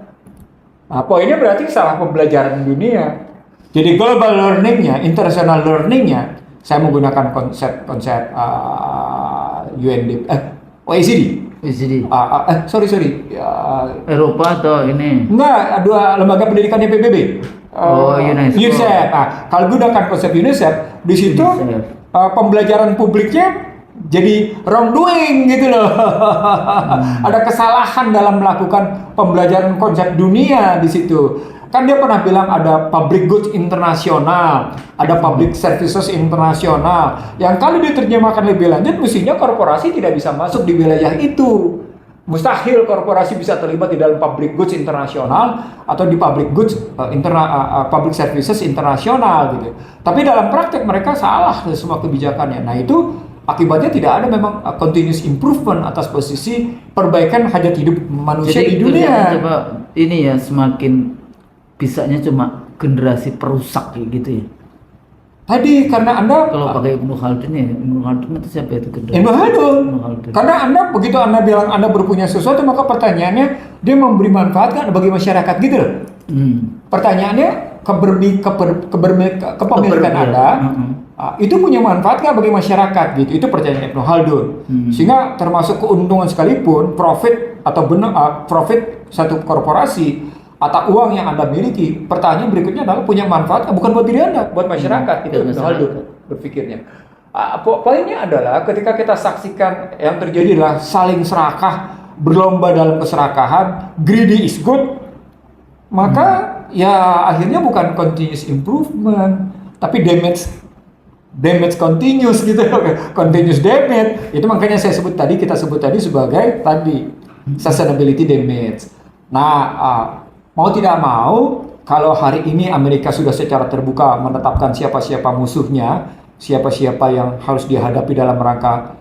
Nah, poinnya berarti salah pembelajaran dunia. Jadi global learningnya, international learningnya, saya menggunakan konsep OECD. Eropa atau ini? Enggak, dua lembaga pendidikannya PBB. UNICEF. Nah, kalau gunakan konsep UNICEF, di situ pembelajaran publiknya jadi wrongdoing gitu loh. Ada kesalahan dalam melakukan pembelajaran konsep dunia di situ. Kan dia pernah bilang ada public goods internasional, ada public services internasional. Yang kalau diterjemahkan lebih lanjut, mestinya korporasi tidak bisa masuk di wilayah itu. Mustahil korporasi bisa terlibat di dalam public goods internasional atau di public goods public services internasional gitu. Tapi dalam praktek mereka salah semua kebijakannya. Nah, itu Akibatnya tidak ada memang continuous improvement atas posisi perbaikan hajat hidup manusia Jadi di dunia. kerjanya coba ini ya, semakin bisanya cuma generasi perusak kayak gitu ya. Tadi karena Anda Kalau pakai Ibnu Khaldun ya, Ibnu Khaldun itu siapa itu generasi? Ibnu Khaldun. Ibnu Khaldun. Karena begitu Anda bilang Anda berpunya sesuatu, maka pertanyaannya dia memberi manfaat kan bagi masyarakat gitu loh. Pertanyaannya kepemilikan Anda itu punya manfaat nggak bagi masyarakat gitu. Itu pertanyaan Ibnu Khaldun. Sehingga termasuk keuntungan sekalipun profit atau profit satu korporasi atau uang yang Anda miliki, pertanyaan berikutnya adalah punya manfaat bukan buat diri Anda, buat masyarakat. Itu Ibnu Khaldun berpikirnya. Poinnya adalah ketika kita saksikan yang terjadi adalah saling serakah, berlomba dalam keserakahan, greedy is good, maka ya akhirnya bukan continuous improvement, tapi damage continuous gitu, continuous damage. Itu makanya kita sebut tadi sebagai sustainability damage. Nah, mau tidak mau, kalau hari ini Amerika sudah secara terbuka menetapkan siapa-siapa musuhnya, siapa-siapa yang harus dihadapi dalam rangka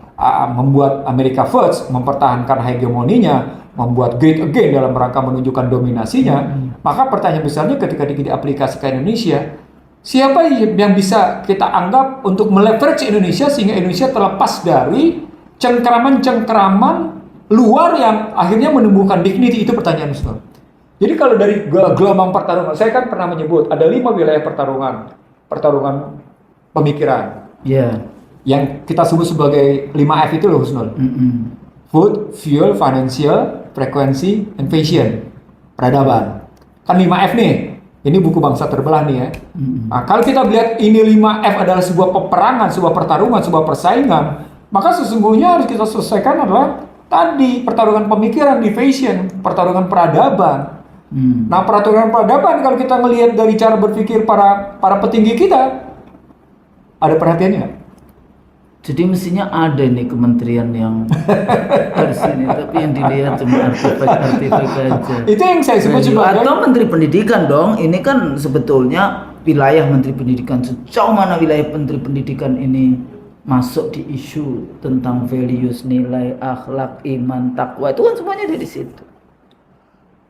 membuat Amerika first, mempertahankan hegemoninya, membuat great again dalam rangka menunjukkan dominasinya, maka pertanyaan besarnya ketika diaplikasikan ke Indonesia, siapa yang bisa kita anggap untuk meleverage Indonesia sehingga Indonesia terlepas dari cengkeraman-cengkeraman luar yang akhirnya menumbuhkan dignity? Itu pertanyaan besar. Jadi kalau dari gelombang pertarungan, saya kan pernah menyebut ada 5 wilayah pertarungan pemikiran. Yang kita sebut sebagai 5F itu loh, Husnul. Food, fuel, financial, frequency, and fashion. Peradaban. Kan 5F nih. Ini buku bangsa terbelah nih ya. Nah, kalau kita lihat ini 5F adalah sebuah peperangan, sebuah pertarungan, sebuah persaingan, maka sesungguhnya harus kita selesaikan adalah tadi pertarungan pemikiran di fashion, pertarungan peradaban. Nah, peraturan peradaban kalau kita melihat dari cara berpikir para petinggi kita, ada perhatiannya nggak? Jadi mestinya ada nih kementerian yang harus ini, tapi yang dilihat cuma artefak aja. Itu yang saya sebut sebagai atau Menteri Pendidikan dong. Ini kan sebetulnya wilayah Menteri Pendidikan. Sejauh mana wilayah Menteri Pendidikan ini masuk di isu tentang values, nilai, akhlak, iman, takwa, itu kan semuanya ada di situ.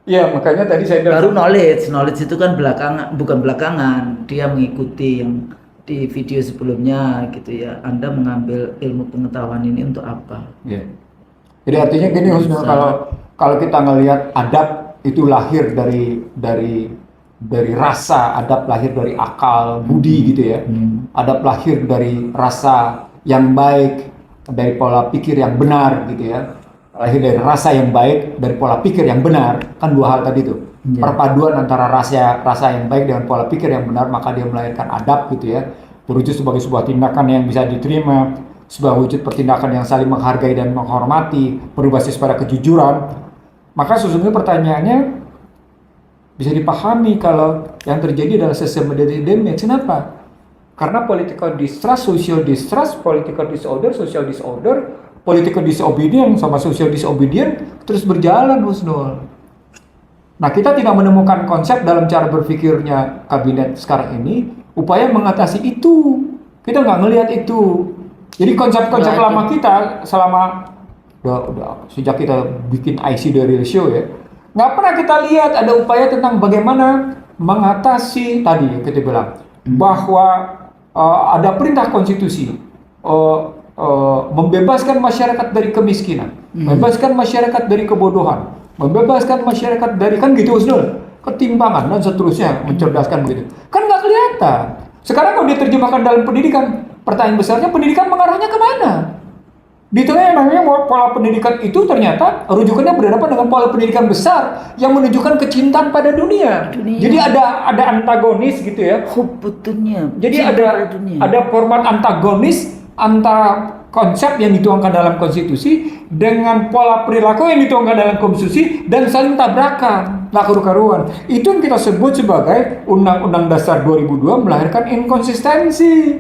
Ya, makanya tadi saya bilang baru knowledge itu kan bukan belakangan, dia mengikuti yang di video sebelumnya gitu ya. Anda mengambil ilmu pengetahuan ini untuk apa? Ya. Jadi artinya gini, kalau kita ngelihat adab itu lahir dari rasa, adab lahir dari akal budi gitu ya. Adab lahir dari rasa yang baik, dari pola pikir yang benar gitu ya. Lahir dari rasa yang baik, dari pola pikir yang benar, kan dua hal tadi tuh. Perpaduan antara rasa yang baik dengan pola pikir yang benar, maka dia melahirkan adab gitu ya. Berwujud sebagai sebuah tindakan yang bisa diterima, sebuah wujud pertindakan yang saling menghargai dan menghormati, berbasis pada kejujuran. Maka sesungguhnya pertanyaannya bisa dipahami kalau yang terjadi adalah sustainability damage. Kenapa? Karena political distrust, social distrust, political disorder, social disorder, political disobedience sama social disobedience terus berjalan, Husnul. Nah, kita tidak menemukan konsep dalam cara berpikirnya kabinet sekarang ini upaya mengatasi itu. Kita nggak ngelihat itu. Jadi konsep-konsep lama kita selama udah sejak kita bikin IC The Real Show ya, nggak pernah kita lihat ada upaya tentang bagaimana mengatasi tadi yang kita bilang bahwa ada perintah konstitusi membebaskan masyarakat dari kemiskinan, membebaskan masyarakat dari kebodohan, membebaskan masyarakat dari kan gitu Husnul, ketimpangan dan seterusnya, mencerdaskan begitu. Kan nggak kelihatan. Sekarang kalau diterjemahkan dalam pendidikan, pertanyaan besarnya pendidikan mengarahnya kemana? Di tengah namanya pola pendidikan itu ternyata rujukannya berhadapan dengan pola pendidikan besar yang menunjukkan kecintaan pada dunia. Jadi ada antagonis gitu ya. Hubbutunya. Jadi ada format antagonis antara konsep yang dituangkan dalam konstitusi dengan pola perilaku yang dituangkan dalam konstitusi dan saling tabrakan, nggak karu-karuan. Itu yang kita sebut sebagai Undang-Undang Dasar 2002 melahirkan inkonsistensi.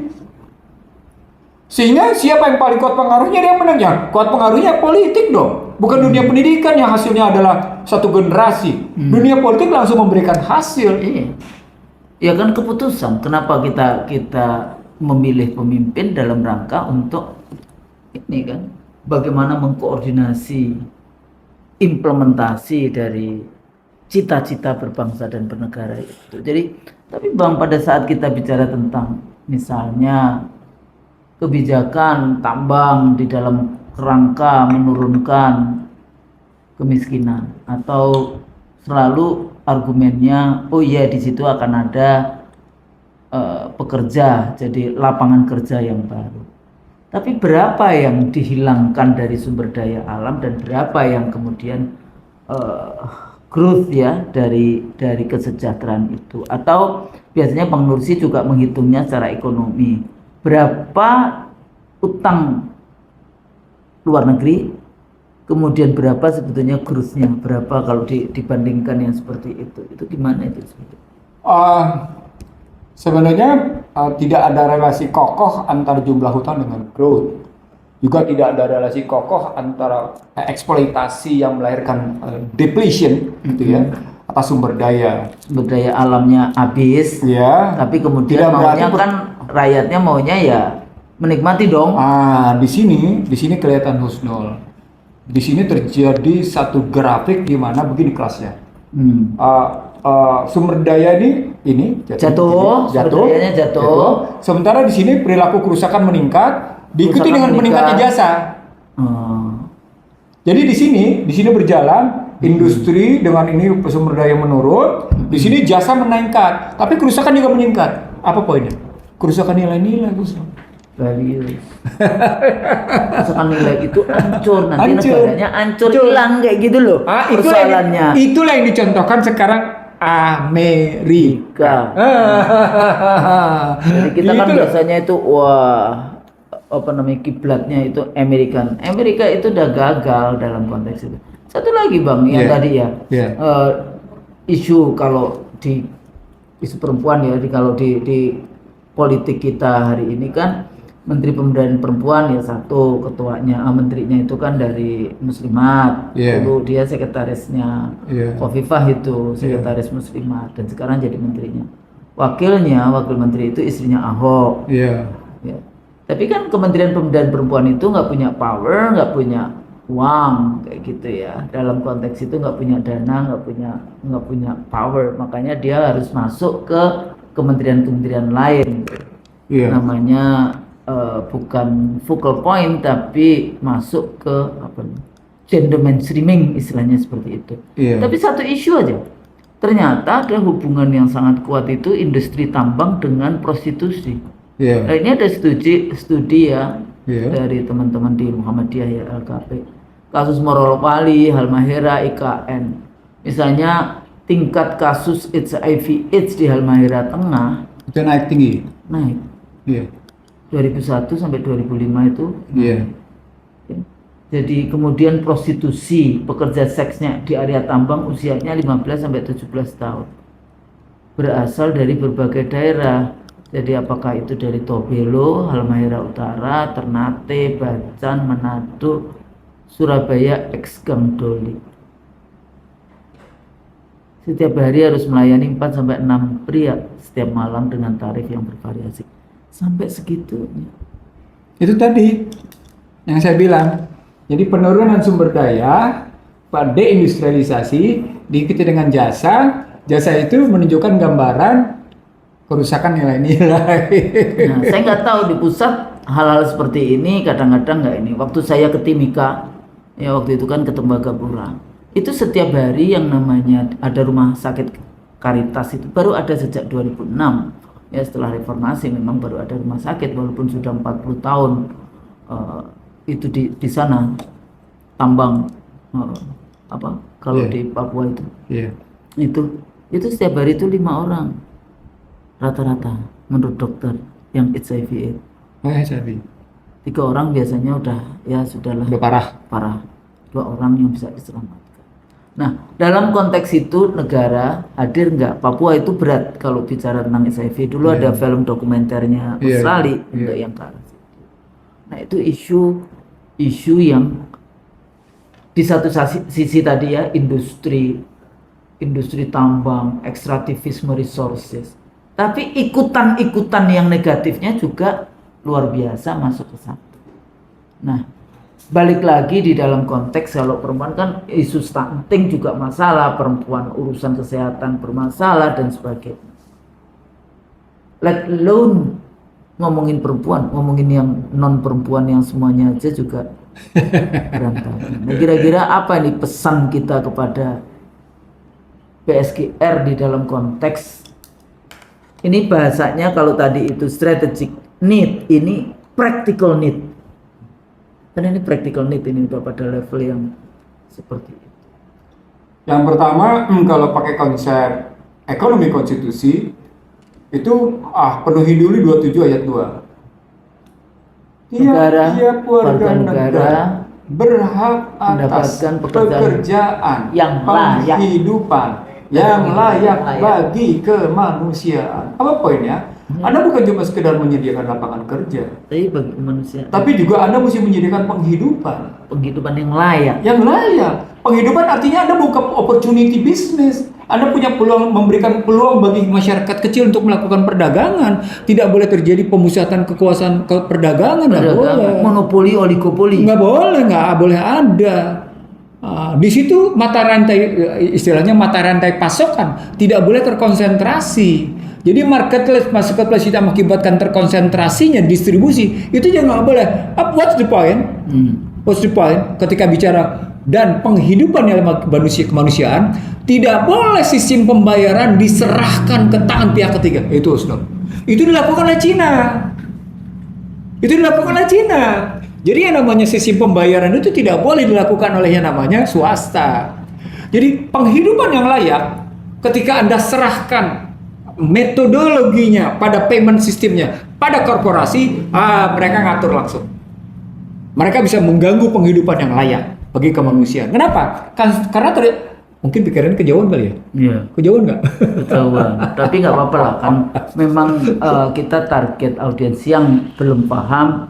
Sehingga siapa yang paling kuat pengaruhnya dia menang. Kuat pengaruhnya politik dong, bukan dunia pendidikan yang hasilnya adalah satu generasi. Dunia politik langsung memberikan hasil. Ya kan keputusan. Kenapa kita memilih pemimpin dalam rangka untuk ini kan bagaimana mengkoordinasi implementasi dari cita-cita berbangsa dan bernegara itu. Jadi, tapi Bang, pada saat kita bicara tentang misalnya kebijakan tambang di dalam kerangka menurunkan kemiskinan, atau selalu argumennya, oh iya di situ akan ada pekerja, jadi lapangan kerja yang baru. Tapi berapa yang dihilangkan dari sumber daya alam dan berapa yang kemudian growth ya dari kesejahteraan itu? Atau biasanya Bang Nursi juga menghitungnya secara ekonomi. Berapa utang luar negeri, kemudian berapa sebetulnya growth-nya, berapa kalau dibandingkan yang seperti itu gimana itu sebetulnya? Sebenarnya tidak ada relasi kokoh antara jumlah hutang dengan growth. Juga tidak ada relasi kokoh antara eksploitasi yang melahirkan depletion gitu ya, atas sumber daya. Sumber daya alamnya habis, ya. Tapi kemudian Tidak maunya berarti kan rakyatnya maunya ya menikmati dong. Di sini kelihatan husnul. Di sini terjadi satu grafik di mana begini kelasnya. Sumber daya ini jatuh. Sumber dayanya jatuh. Sementara di sini perilaku kerusakan meningkat, diikuti dengan meningkatnya jasa. Jadi di sini berjalan industri dengan ini sumber daya menurun, di sini jasa meningkat, tapi kerusakan juga meningkat. Apa poinnya? Kerusakan nilai-nilai, Kerusakan nilai itu hancur, nanti negaranya hancur, hilang kayak gitu loh. Persoalannya. Itulah yang dicontohkan sekarang Amerika. Jadi kita kan biasanya itu kiblatnya itu Amerika itu udah gagal dalam konteks itu. Satu lagi Bang, yang tadi isu kalau di isu perempuan ya, kalau di politik kita hari ini kan Menteri Pemberdayaan Perempuan ya satu, ketuanya menterinya itu kan dari Muslimat, dulu dia sekretarisnya Khofifah itu sekretaris Muslimat, dan sekarang jadi menterinya. Wakil menteri itu istrinya Ahok. Ya. Tapi kan Kementerian Pemberdayaan Perempuan itu nggak punya power, nggak punya uang kayak gitu ya. Dalam konteks itu nggak punya dana, nggak punya power, makanya dia harus masuk ke kementerian-kementerian lain. Namanya bukan focal point, tapi masuk ke gender mainstreaming istilahnya seperti itu. Tapi satu isu aja, ternyata ada hubungan yang sangat kuat itu industri tambang dengan prostitusi. Nah, ini ada studi ya dari teman-teman di Muhammadiyah ya, LKP, kasus Morowali, Halmahera, IKN. Misalnya tingkat kasus HIV/AIDS di Halmahera Tengah itu naik tinggi. 2001 sampai 2005 itu. Jadi kemudian prostitusi, pekerja seksnya di area tambang usianya 15 sampai 17 tahun. Berasal dari berbagai daerah. Jadi apakah itu dari Tobelo, Halmahera Utara, Ternate, Bacan, Manado, Surabaya, Gang Doli. Setiap hari harus melayani 4 sampai 6 pria setiap malam dengan tarif yang bervariasi. Sampai segitunya. Itu tadi yang saya bilang. Jadi penurunan sumber daya, deindustrialisasi, diikuti dengan jasa. Jasa itu menunjukkan gambaran kerusakan nilai-nilai. Nah, saya nggak tahu di pusat hal-hal seperti ini kadang-kadang nggak ini. Waktu saya ke Timika, ya waktu itu kan ke Tembagapura, itu setiap hari yang namanya ada rumah sakit Karitas itu baru ada sejak 2006. Ya setelah reformasi memang baru ada rumah sakit, walaupun sudah 40 tahun itu di sana tambang kalau di Papua itu. Itu setiap hari itu 5 orang rata-rata menurut dokter yang HIV. 3 orang biasanya sudahlah parah. 2 orang yang bisa diselamatkan. Nah, dalam konteks itu negara hadir nggak? Papua itu berat kalau bicara tentang HIV. Dulu ada film dokumenternya Australia untuk yang ke arah situ. Nah, itu isu yang di satu sisi tadi ya, industri tambang, ekstraktivisme resources. Tapi ikutan yang negatifnya juga luar biasa masuk ke sana. Nah, balik lagi di dalam konteks kalau perempuan kan isu stunting juga masalah, perempuan urusan kesehatan bermasalah dan sebagainya. Let alone ngomongin perempuan, ngomongin yang non perempuan yang semuanya aja juga berantakan. Nah, kira-kira apa nih pesan kita kepada PSGR di dalam konteks ini, bahasanya kalau tadi itu strategic need, ini practical need. Karena ini practical need ini udah pada level yang seperti itu. Yang pertama, kalau pakai konsep ekonomi konstitusi itu penuhi dulu 27 ayat 2. Tiap warga negara berhak atas mendapatkan pekerjaan yang layak. penghidupan yang layak bagi kemanusiaan. Apa poinnya? Anda bukan cuma sekedar menyediakan lapangan kerja, Tapi bagi manusia, tapi juga Anda mesti menyediakan penghidupan. penghidupan yang layak. Yang layak. Penghidupan artinya Anda buka opportunity business. Anda punya peluang, memberikan peluang bagi masyarakat kecil untuk melakukan perdagangan. Tidak boleh terjadi pemusatan kekuasaan perdagangan. Nggak boleh. Monopoli, oligopoli. Nggak boleh ada. Di situ mata rantai, istilahnya mata rantai pasokan tidak boleh terkonsentrasi. Jadi marketplace itu mengakibatkan terkonsentrasinya distribusi, itu juga nggak boleh. What's the point? What's the point? Ketika bicara dan penghidupan yang kemanusiaan, tidak boleh sistem pembayaran diserahkan ke tangan pihak ketiga. Itu dilakukan oleh Cina. Jadi yang namanya sistem pembayaran itu tidak boleh dilakukan oleh yang namanya swasta. Jadi penghidupan yang layak ketika Anda serahkan metodologinya pada payment sistemnya pada korporasi, mereka ngatur langsung. Mereka bisa mengganggu penghidupan yang layak bagi kemanusiaan. Kenapa? Karena mungkin pikirannya kejauhan kali ya? Iya. Kejauhan nggak? Kejauhan. Tapi nggak apa-apa lah kan. Memang kita target audiens yang belum paham,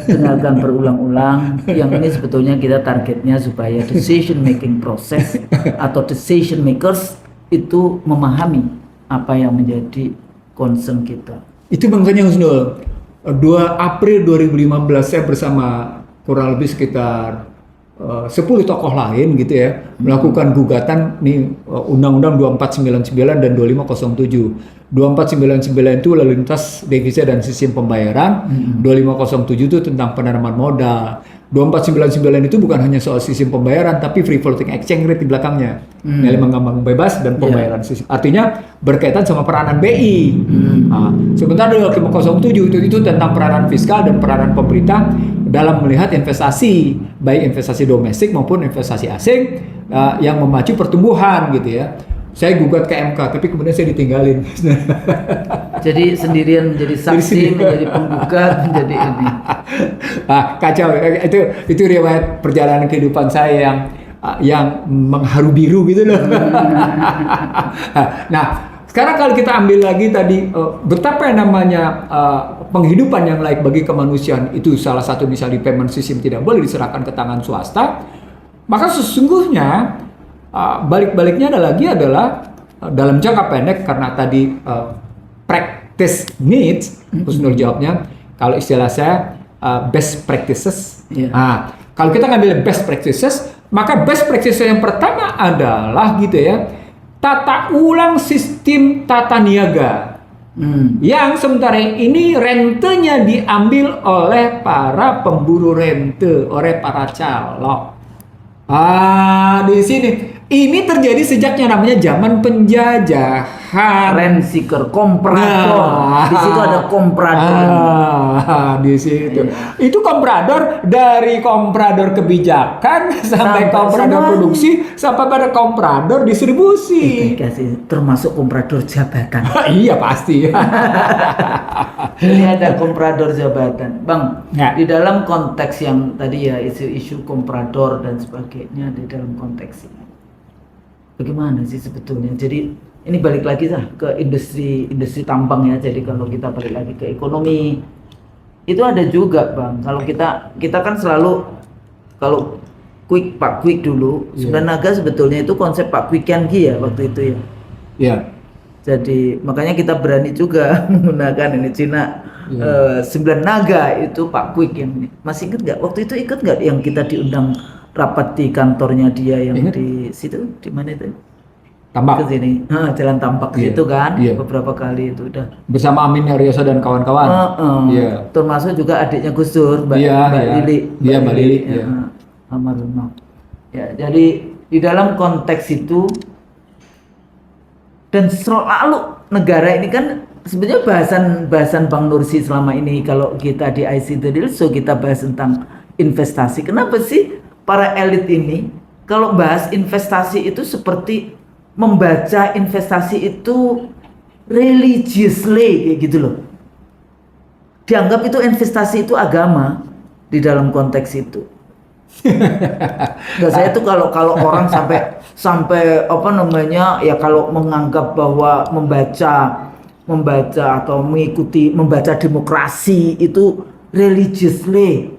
dengarkan berulang-ulang. Yang ini sebetulnya kita targetnya supaya decision making process atau decision makers itu memahami apa yang menjadi concern kita. Itu makanya Husnul, 2 April 2015 saya bersama kurang lebih sekitar 10 tokoh lain gitu ya, melakukan gugatan nih Undang-Undang 2499 dan 2507. 2499 itu lalu lintas devisa dan sistem pembayaran, 2507 itu tentang penanaman modal. 2499 itu bukan hanya soal sistem pembayaran, tapi free floating exchange rate di belakangnya, nilai mengambang bebas dan pembayaran sistem. Artinya berkaitan sama peranan BI. Sementara 2507 itu tentang peranan fiskal dan peranan pemerintah dalam melihat investasi, baik investasi domestik maupun investasi asing yang memacu pertumbuhan gitu ya. Saya gugat ke MK, tapi kemudian saya ditinggalin. Jadi sendirian menjadi saksi, menjadi penggugat, menjadi ini. Kacau. Itu riwayat perjalanan kehidupan saya yang mengharu biru gitu loh. Nah, sekarang kalau kita ambil lagi tadi betapa yang namanya penghidupan yang layak bagi kemanusiaan itu salah satu misalnya di payment system tidak boleh diserahkan ke tangan swasta, maka sesungguhnya balik-baliknya adalah dalam jangka pendek karena tadi practice needs, Husnul jawabnya kalau istilah saya best practices. Kalau kita ngambil best practices, maka best practices yang pertama adalah gitu ya, tata ulang sistem tata niaga. Yang sementara ini rentenya diambil oleh para pemburu rente, oleh para calok. Di sini ini terjadi sejak yang namanya zaman penjajahan. Rent seeker, komprador. Di situ ada komprador. Di situ. Itu komprador dari komprador kebijakan sampai komprador produksi sampai pada komprador distribusi. Termasuk komprador jabatan. Iya pasti. Ini ada komprador jabatan, Bang. Di dalam konteks yang tadi ya isu-isu komprador dan sebagainya di dalam konteks ini. Bagaimana sih sebetulnya? Jadi ini balik lagi ke industri tambang ya. Jadi kalau kita balik lagi ke ekonomi, itu ada juga Bang. Kalau kita kan selalu kalau Pak Kwik dulu, Sunan Naga sebetulnya itu konsep Pak Kwik Kian Gi ya waktu itu ya. Iya. Jadi makanya kita berani juga menggunakan ini Cina. 9 naga itu Pak Kwik yang ini. Masih ingat nggak? Waktu itu ikut nggak yang kita diundang rapat di kantornya dia yang Ingat. di situ, di mana itu? Ke Tambak sini, Jalan Tampak Iya, situ kan, iya. beberapa kali itu udah. bersama Amin Aryoso dan kawan-kawan. Iya. Termasuk juga adiknya Gus Dur, Mbak Iya, iya. Lili. Iya, Mbak Lili, iya. Almarhumah. Ya, jadi di dalam konteks itu dan selalu negara ini kan sebenarnya bahasan Bang Nursi selama ini kalau kita di IC Tadil, so kita bahas tentang investasi. Kenapa sih para elit ini kalau bahas investasi itu seperti membaca investasi itu religiously kayak gitu loh. Dianggap itu investasi itu agama di dalam konteks itu. Nah, saya tuh kalau orang sampai apa namanya ya kalau menganggap bahwa membaca atau membaca demokrasi itu religiously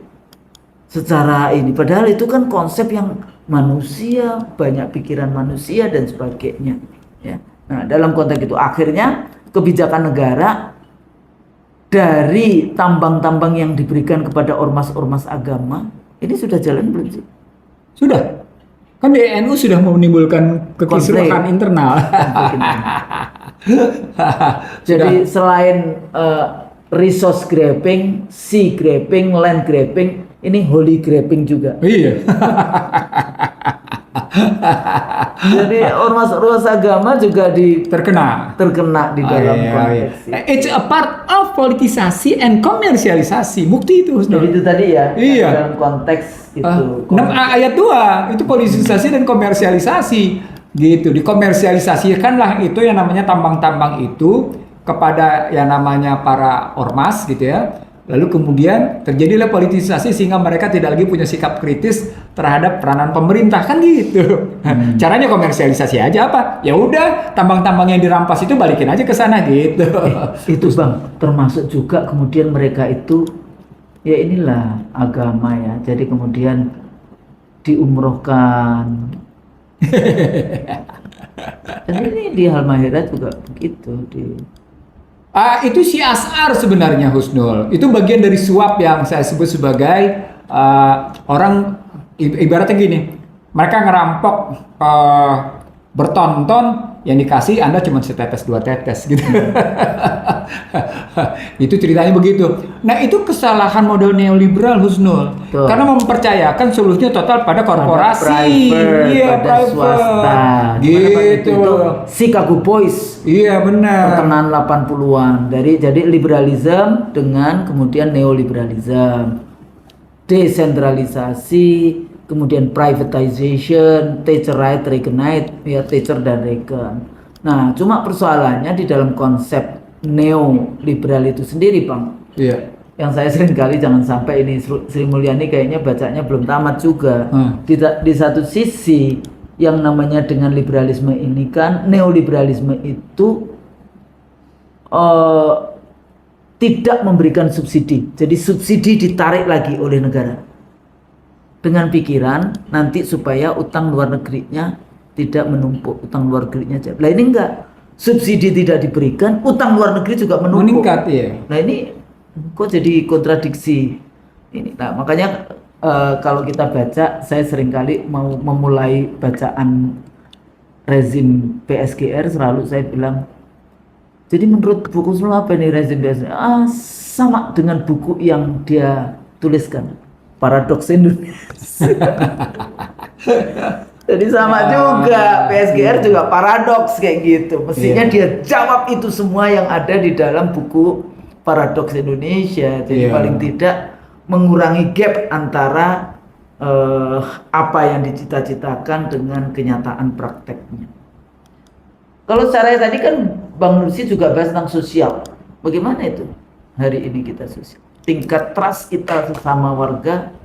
secara ini, padahal itu kan konsep yang manusia, banyak pikiran manusia dan sebagainya ya. Nah, dalam konteks itu akhirnya kebijakan negara dari tambang-tambang yang diberikan kepada ormas-ormas agama ini sudah jalan belum sih? Sudah. Kan di NU sudah menimbulkan kekisruhan internal. Jadi selain resource grabbing, sea grabbing, land grabbing, ini holy grabbing juga. Iya. Jadi ormas-ormas agama juga terkena di dalam konteks. It's a part of politisasi and komersialisasi. Bukti itu. Jadi itu tadi ya, Iya. dalam konteks itu. Ayat 2 itu politisasi dan komersialisasi gitu. Dikomersialisasikanlah itu yang namanya tambang-tambang itu kepada yang namanya para ormas gitu ya. Lalu kemudian terjadilah politisasi sehingga mereka tidak lagi punya sikap kritis terhadap peranan pemerintah kan gitu. Caranya komersialisasi aja apa? Ya udah tambang-tambang yang dirampas itu balikin aja ke sana gitu. Itu Bang, termasuk juga kemudian mereka itu ya inilah agama ya. Jadi kemudian diumrohkan. Dan ini di Halmahera juga begitu Itu CSR sebenarnya Husnul. Itu bagian dari suap yang saya sebut sebagai orang ibaratnya gini. Mereka ngerampok bertonton yang dikasih Anda cuma setetes 2 tetes gitu. Itu ceritanya begitu. Nah, itu kesalahan model neoliberal Husnul. Betul. Karena mempercayakan seluruhnya total pada korporasi, pada swasta. Gitu. Itu Chicago Boys. Iya benar. Pertengahan 80-an. Jadi liberalisme dengan kemudian neoliberalisme. Desentralisasi, kemudian privatization, Thatcher right, Reaganite, ya Thatcher dan Reagan. Nah, cuma persoalannya di dalam konsep neoliberal itu sendiri, Bang. Iya. Yang saya sering kali jangan sampai ini Sri Mulyani kayaknya bacanya belum tamat juga. Di satu sisi yang namanya dengan liberalisme ini kan neoliberalisme itu tidak memberikan subsidi. Jadi subsidi ditarik lagi oleh negara. Dengan pikiran nanti supaya utang luar negerinya tidak menumpuk, utang luar negerinya aja. Lah ini enggak. Subsidi tidak diberikan, utang luar negeri juga menumpuk. Meningkat ya. Nah ini kok jadi kontradiksi. Ini. Nah makanya kalau kita baca, saya seringkali mau memulai bacaan rezim PSGR selalu saya bilang, jadi menurut buku semua apa nih rezim PSGR? Sama dengan buku yang dia tuliskan, Paradoks Indonesia. Jadi sama juga, PSGR juga paradoks kayak gitu. Mestinya dia jawab itu semua yang ada di dalam buku Paradoks Indonesia. Jadi paling tidak mengurangi gap antara apa yang dicita-citakan dengan kenyataan prakteknya. Kalau secara tadi kan Bang Nursi juga bahas tentang sosial. Bagaimana itu hari ini kita sosial? Tingkat trust kita sesama warga.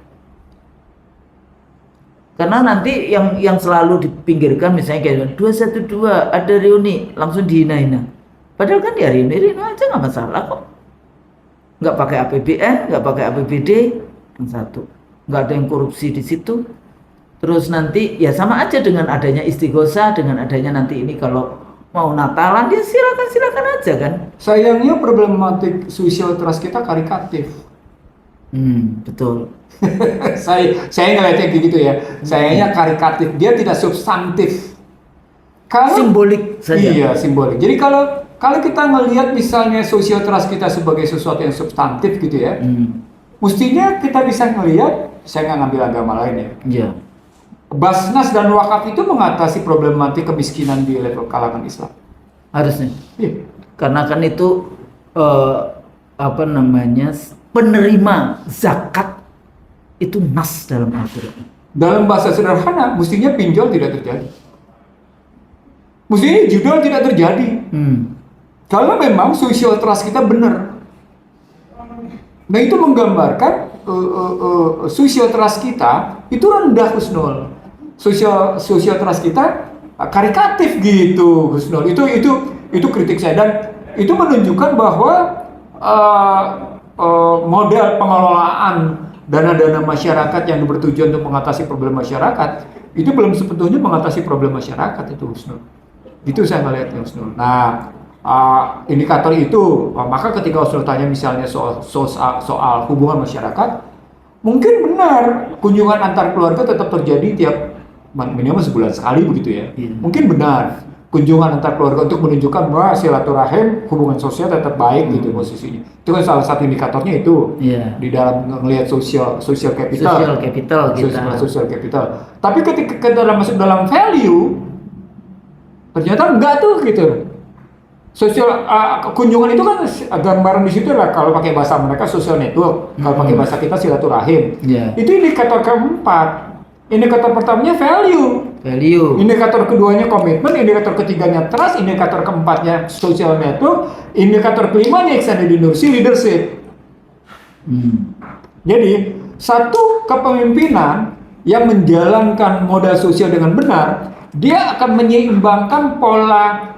Karena nanti yang selalu dipinggirkan misalnya kayak 212 ada reuni langsung dihina-hina. Padahal kan ya reuni aja nggak masalah kok. Nggak pakai APBN, nggak pakai APBD, yang satu. Nggak ada yang korupsi di situ. Terus nanti ya sama aja dengan adanya istighosah, dengan adanya nanti ini kalau mau Natalan dia silakan aja kan. Sayangnya problematik social trust kita karikatif. Betul. saya ngeliatnya kayak gitu ya. Sayangnya karikatif, dia tidak substantif. Kalau Simbolik saja. Iya, simbolik. Jadi kalau kita ngelihat misalnya social trust kita sebagai sesuatu yang substantif gitu ya, mestinya kita bisa ngelihat, saya nggak ngambil agama lain ya. Iya. Basnas dan wakaf itu mengatasi problematik kemiskinan di level kalangan Islam. Harusnya. Iya. Karena kan itu penerima zakat itu nas dalam Al-Quran. Dalam bahasa sederhana, mestinya pinjol tidak terjadi. Mestinya judul tidak terjadi. Kalau memang social trust kita benar. Nah itu menggambarkan social trust kita itu rendah, Husnul. Social trust kita karikatif gitu, Husnul. Itu kritik saya, dan itu menunjukkan bahwa model pengelolaan dana-dana masyarakat yang bertujuan untuk mengatasi problem masyarakat itu belum sebetulnya mengatasi problem masyarakat itu, Husnul. Itu saya melihatnya, Husnul. Nah, indikator itu, maka ketika Husnul tanya misalnya soal hubungan masyarakat, mungkin benar kunjungan antar keluarga tetap terjadi tiap minimal sebulan sekali begitu ya. Mungkin benar kunjungan antar keluarga untuk menunjukkan bahwa silaturahim hubungan sosial tetap baik gitu posisinya. Itu kan salah satu indikatornya itu di dalam melihat social capital kita. Social capital. Tapi ketika kita masuk dalam value, ternyata enggak tuh gitu. Kunjungan itu kan gambaran di situ lah, kalau pakai bahasa mereka social network, kalau pakai bahasa kita silaturahim. Itu indikator keempat. Indikator pertamanya value. Indikator keduanya komitmen, indikator ketiganya trust, indikator keempatnya social network, indikator kelimanya extended leadership. Jadi satu kepemimpinan yang menjalankan modal sosial dengan benar, dia akan menyeimbangkan pola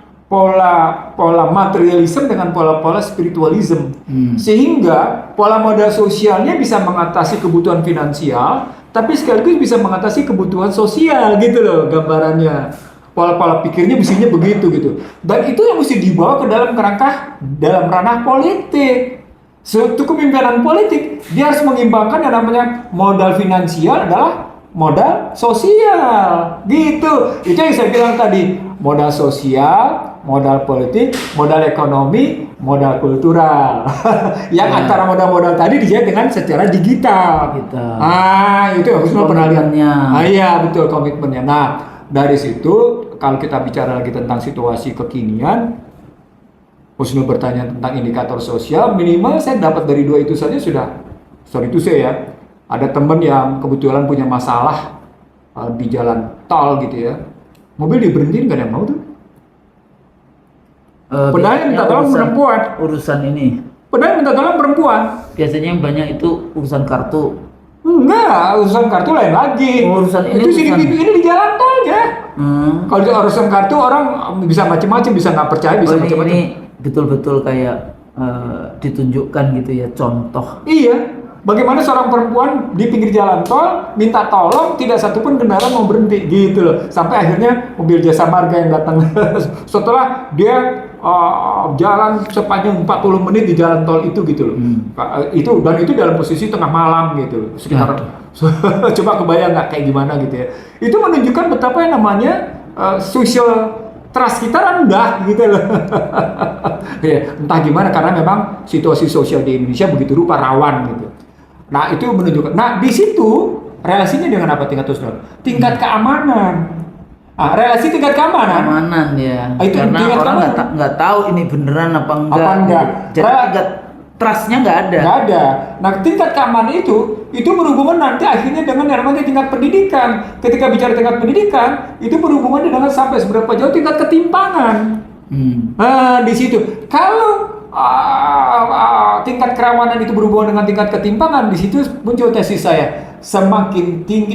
materialisme dengan pola spiritualisme, sehingga pola modal sosialnya bisa mengatasi kebutuhan finansial, tapi sekaligus bisa mengatasi kebutuhan sosial gitu loh gambarannya. Pola pikirnya mestinya begitu gitu, dan itu yang mesti dibawa ke dalam ranah politik. Suatu kepemimpinan politik dia harus mengimbangkan yang namanya modal finansial adalah modal sosial gitu. Itu yang saya bilang tadi, modal sosial, modal politik, modal ekonomi, modal kultural. Yang antara modal-modal tadi dijahit dengan secara digital. Itu harus pernah lihat. Iya betul, komitmennya. Nah dari situ kalau kita bicara lagi tentang situasi kekinian, Husnul bertanya tentang indikator sosial, minimal saya dapat dari dua itu saja sudah. Sorry itu saya ya. Ada teman yang kebetulan punya masalah di jalan tol gitu ya. Mobil diberhentiin nggak ada yang mau tuh. Padahal yang minta tolong perempuan. Urusan ini. Padahal minta tolong perempuan. Biasanya yang banyak itu urusan kartu. Enggak, urusan kartu lain lagi. Urusan ini ini di jalan tol ya. Kalau urusan kartu orang bisa macam-macam, bisa nggak percaya, bisa macam-macam. Ini betul-betul kayak ditunjukkan gitu ya, contoh. Iya. Bagaimana seorang perempuan di pinggir jalan tol minta tolong, tidak satupun kendaraan mau berhenti gitu loh. Sampai akhirnya mobil jasa marga yang datang setelah dia jalan sepanjang 40 menit di jalan tol itu gitu loh. Itu dalam posisi tengah malam gitu. Sekitar coba kebayang nggak kayak gimana gitu ya. Itu menunjukkan betapa yang namanya social trust kita rendah gitu loh. Ya, entah gimana karena memang situasi sosial di Indonesia begitu rupa rawan gitu. Nah itu menunjukkan. Nah di situ relasinya dengan apa tingkat sosial? Tingkat keamanan. Relasi tingkat keamanan. Ya. Itu karena tingkat orang nggak tahu ini beneran apa enggak. Jadi tingkat trustnya nggak ada. Nggak ada. Nah tingkat keamanan itu berhubungan nanti akhirnya dengan yang namanya tingkat pendidikan. Ketika bicara tingkat pendidikan, itu berhubungan dengan sampai seberapa jauh tingkat ketimpangan. Nah di situ kalau tingkat kerawanan itu berhubungan dengan tingkat ketimpangan, di situ muncul tesis saya. Semakin tinggi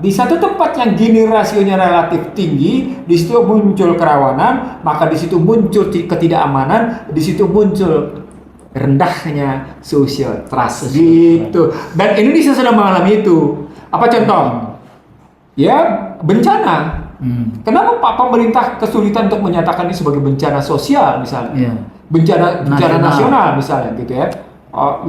di satu tempat yang gini rasionya relatif tinggi, di situ muncul kerawanan, maka di situ muncul ketidakamanan, di situ muncul rendahnya social trust gitu. Dan Indonesia sedang mengalami itu. Apa contoh? Ya bencana. Kenapa Pak pemerintah kesulitan untuk menyatakan ini sebagai bencana sosial misalnya, bencana nasional misalnya gitu ya?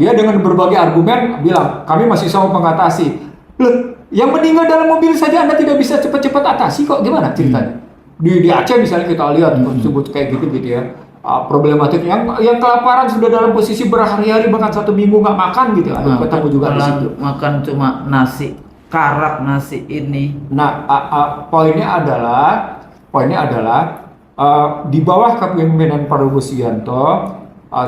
Ya dengan berbagai argumen bilang kami masih sama mengatasi. Loh, yang meninggal dalam mobil saja Anda tidak bisa cepat-cepat atasi kok, gimana ceritanya? Di Aceh misalnya kita lihat sebut kayak gitu ya. Problematik yang kelaparan sudah dalam posisi berhari-hari bahkan 1 minggu nggak makan gitu, ada ketemu juga di situ. Makan cuma nasi karak, nasi ini. Nah, poinnya adalah di bawah kepemimpinan Prabowo Subianto,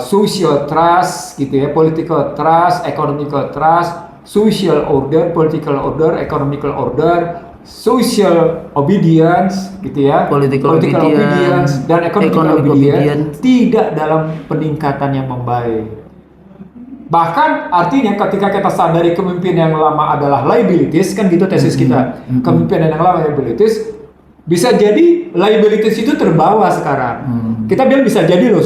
social trust gitu ya, political trust, economical trust, social order, political order, economical order, social obedience gitu ya, political obedience dan economic obedience tidak dalam peningkatan yang membaik. Bahkan artinya ketika kita sadari kepemimpinan yang lama adalah liabilities, kan gitu tesis kita, kepemimpinan yang lama liabilities, bisa jadi liabilities itu terbawa sekarang. Kita bilang bisa jadi loh,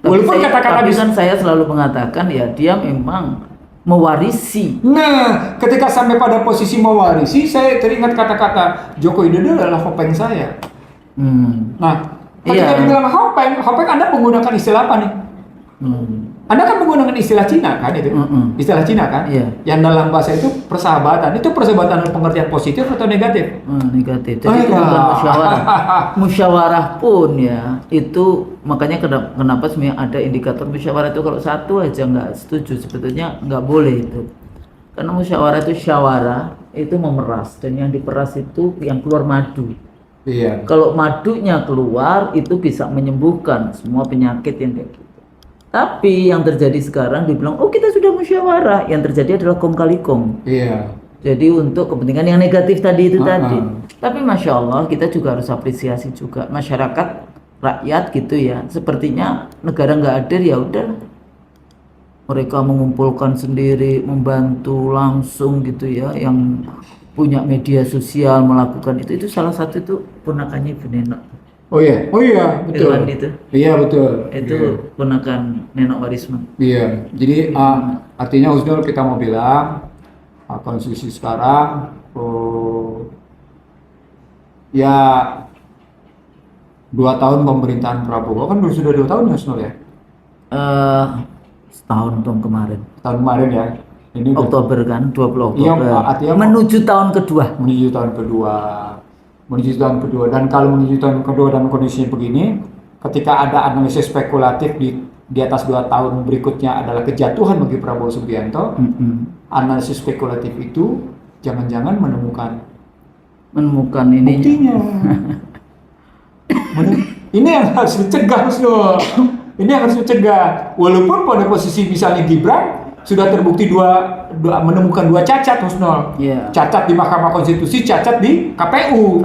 walaupun kata-kata kan saya selalu mengatakan ya dia memang mewarisi. Nah, ketika sampai pada posisi mewarisi, saya teringat kata-kata Joko Widodo adalah hopeng saya. Nah, ketika dibilang hopeng Anda menggunakan istilah apa nih? Anda kan menggunakan istilah Cina kan itu? Istilah Cina kan? Yang dalam bahasa itu persahabatan. Itu persahabatan pengertian positif atau negatif? Negatif. Jadi itu bukan musyawarah. Musyawarah pun ya, itu makanya kenapa sebenarnya ada indikator musyawarah itu kalau satu aja nggak setuju sebetulnya nggak boleh itu. Karena musyawarah itu syawara itu memeras, dan yang diperas itu yang keluar madu. Iya. Kalau madunya keluar itu bisa menyembuhkan semua penyakit yang kayak gitu. Tapi yang terjadi sekarang dibilang, oh kita sudah musyawarah, yang terjadi adalah kong kali kong. Iya. Jadi untuk kepentingan yang negatif tadi itu tadi. Tapi masya Allah kita juga harus apresiasi juga masyarakat, rakyat gitu ya. Sepertinya negara nggak hadir ya udah. Mereka mengumpulkan sendiri, membantu langsung gitu ya. Yang punya media sosial melakukan itu salah satu itu ponakannya Ibu Nenok. Oh iya, betul. Itu. Iya betul. Itu ponakan Nenok Warisman. Iya, jadi artinya Husnul kita mau bilang konstitusi sekarang ya 2 tahun pemerintahan Prabowo kan sudah 2 tahun ya Husnul ya? Setahun kemarin. Tahun kemarin ya. Ini Oktober kan, 20 Oktober. Iya, artinya menuju tahun kedua. Menuju tahun kedua, dan kalau menuju tahun kedua dan kondisinya begini, ketika ada analisis spekulatif di atas 2 tahun berikutnya adalah kejatuhan bagi Prabowo Subianto, analisis spekulatif itu jangan-jangan menemukan ini buktinya. Ini yang harus dicegah, ini yang harus dicegah. Walaupun pada posisi misalnya Gibran sudah terbukti menemukan 2 cacat, Husnul. Cacat di Mahkamah Konstitusi, cacat di KPU.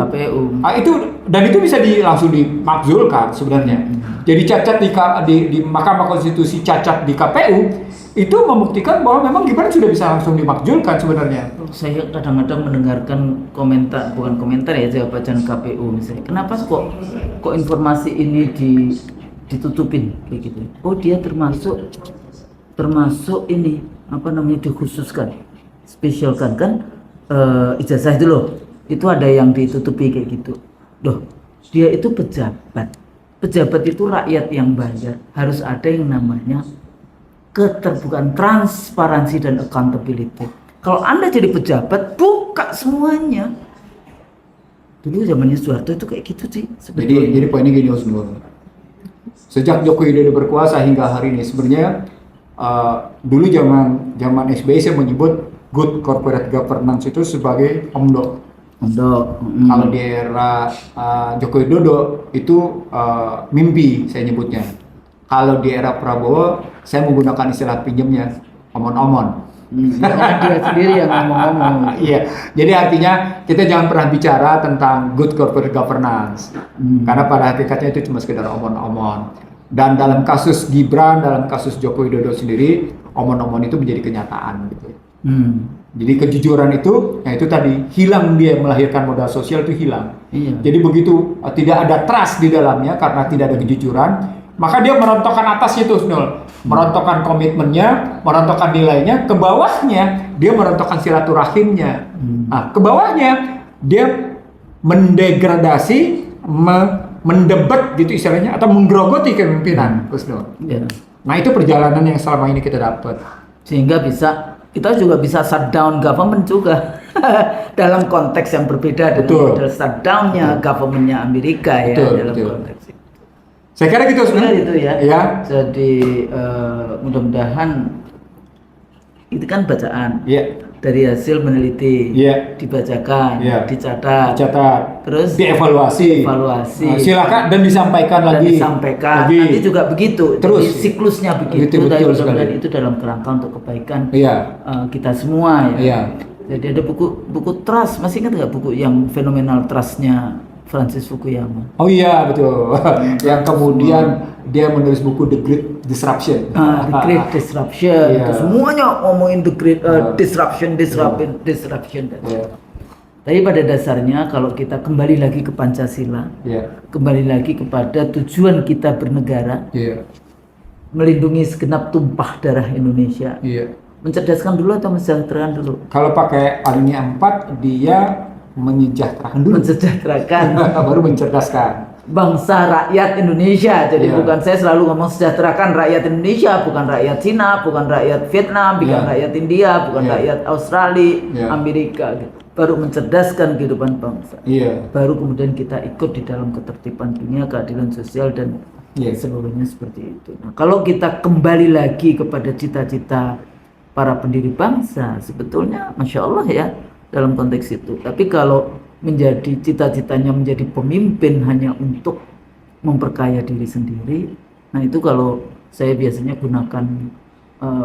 Itu bisa langsung dimakzulkan sebenarnya. Jadi cacat di Mahkamah Konstitusi, cacat di KPU itu membuktikan bahwa memang Gibran sudah bisa langsung dimakzulkan sebenarnya. Saya kadang-kadang mendengarkan bukan komentar ya, jawab bacaan KPU misalnya. Kenapa kok informasi ini ditutupin kayak gitu? Oh dia termasuk ini dikhususkan, spesialkan kan ijazah itu loh, itu ada yang ditutupi kayak gitu. Dia itu pejabat itu rakyat yang bayar, harus ada yang namanya keterbukaan, transparansi dan accountability. Kalau Anda jadi pejabat, buka semuanya. Dulu zamannya Soeharto itu kayak gitu sih. Jadi poinnya gini Husnul, sejak Joko Widodo berkuasa hingga hari ini sebenarnya dulu zaman SBY saya menyebut good corporate governance itu sebagai omdo. Kalau di era Joko Widodo itu mimpi saya nyebutnya. Kalau di era Prabowo saya menggunakan istilah pinjamnya omon-omon. Dia sendiri yang ngomong-ngomong. Iya, jadi artinya kita jangan pernah bicara tentang good corporate governance, karena pada hakikatnya itu cuma sekedar omon-omon. Dan dalam kasus Gibran, dalam kasus Joko Widodo sendiri, omon-omon itu menjadi kenyataan gitu. Jadi kejujuran itu, ya itu tadi, hilang, dia melahirkan modal sosial itu hilang. Jadi begitu tidak ada trust di dalamnya karena tidak ada kejujuran, maka dia merontokkan atasnya itu, merontokkan komitmennya, merontokkan nilainya, ke bawahnya dia merontokkan silaturahimnya. Nah, ke bawahnya dia mendegradasi, mendebat gitu istilahnya, atau menggerogoti kepemimpinan Gus Dur. Ya. Nah itu perjalanan yang selama ini kita dapat. Sehingga kita juga bisa shutdown government juga dalam konteks yang berbeda dengan model shutdownnya governmentnya Amerika ya dalam konteks itu. Saya kira gitu sebenarnya itu ya. Ya. Jadi mudah-mudahan itu kan bacaan. Iya. Dari hasil meneliti, dibacakan, dicatat, terus dievaluasi. Silakan dan disampaikan lagi. Nanti juga begitu. Terus jadi, siklusnya begitu. Dan itu dalam kerangka untuk kebaikan kita semua ya. Jadi ada buku trust, masih ingat nggak buku yang fenomenal trustnya Francis Fukuyama? Oh iya betul. Yang kemudian dia menulis buku The Great Disruption. The Great Disruption. Itu semuanya ngomongin the Great Disruption. Tapi pada dasarnya kalau kita kembali lagi ke Pancasila, kembali lagi kepada tujuan kita bernegara, melindungi segenap tumpah darah Indonesia. Mencerdaskan dulu atau mensejahterakan dulu? Kalau pakai alinea 4 dia menyejahterakan dulu. Mensejahterakan baru mencerdaskan bangsa rakyat Indonesia. Jadi bukan saya selalu ngomong sejahterakan rakyat Indonesia, bukan rakyat Cina, bukan rakyat Vietnam, bukan rakyat India, bukan rakyat Australia, Amerika gitu. Baru mencerdaskan kehidupan bangsa. Baru kemudian kita ikut di dalam ketertiban dunia, keadilan sosial dan seluruhnya seperti itu. Nah, kalau kita kembali lagi kepada cita-cita para pendiri bangsa, sebetulnya Masya Allah ya dalam konteks itu. Tapi kalau menjadi cita-citanya menjadi pemimpin hanya untuk memperkaya diri sendiri, nah itu kalau saya biasanya gunakan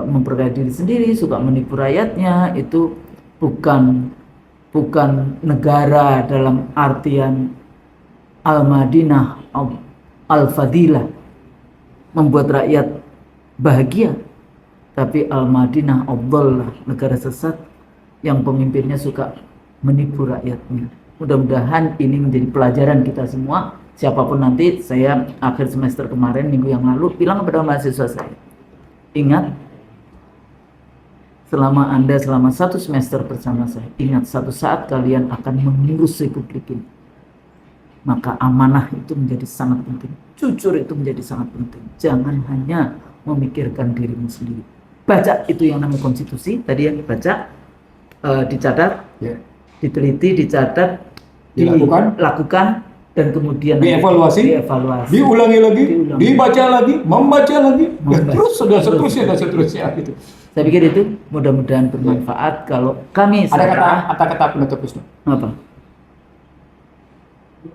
memperkaya diri sendiri, suka menipu rakyatnya, itu bukan negara dalam artian al-Madinah, al-Fadilah, membuat rakyat bahagia, tapi al-Madinah Abdullah, negara sesat yang pemimpinnya suka menipu rakyatnya. Mudah-mudahan ini menjadi pelajaran kita semua. Siapapun nanti, saya akhir semester kemarin minggu yang lalu bilang kepada mahasiswa saya, ingat, selama satu semester bersama saya, ingat satu saat kalian akan mengurus republik ini, maka amanah itu menjadi sangat penting, jujur itu menjadi sangat penting. Jangan hanya memikirkan dirimu sendiri. Baca itu yang namanya konstitusi tadi ya, baca, dicatat, diteliti, dicatat, dilakukan, dan kemudian dievaluasi, diulangi lagi, dibaca lagi, membaca lagi, terus sudah seterusnya gitu. Saya pikir itu mudah-mudahan bermanfaat. Kalau kami ada kata penutup Gus. Apa?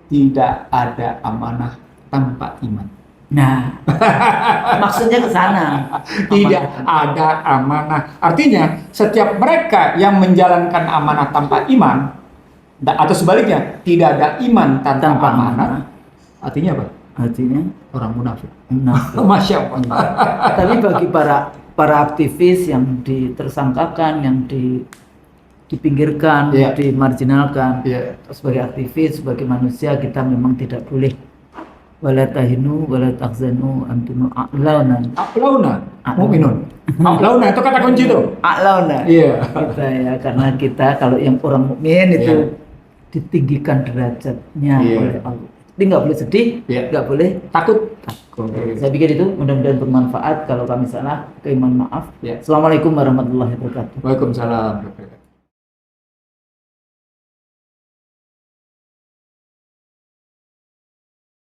Tidak ada amanah tanpa iman. Nah, maksudnya ke sana. Tidak ada amanah. Artinya, setiap mereka yang menjalankan amanah tanpa iman, atau sebaliknya, tidak ada iman tanpa amanah, artinya apa? Artinya orang munafik. Masya Allah. Tapi bagi para aktivis yang ditersangkakan, yang dipinggirkan, dimarginalkan, sebagai aktivis, sebagai manusia, kita memang tidak boleh wala tahinu wala tahzanu antum a'launa mu'minun. A'launa itu kata kunci itu. A'launa. Iya. Kita ya, karena kita kalau yang orang mukmin itu ditinggikan derajatnya oleh Allah. Jadi nggak boleh sedih, nggak boleh takut. Saya pikir itu mudah-mudahan bermanfaat. Kalau kami salah, mohon maaf. Assalamualaikum warahmatullahi wabarakatuh. Waalaikumsalam.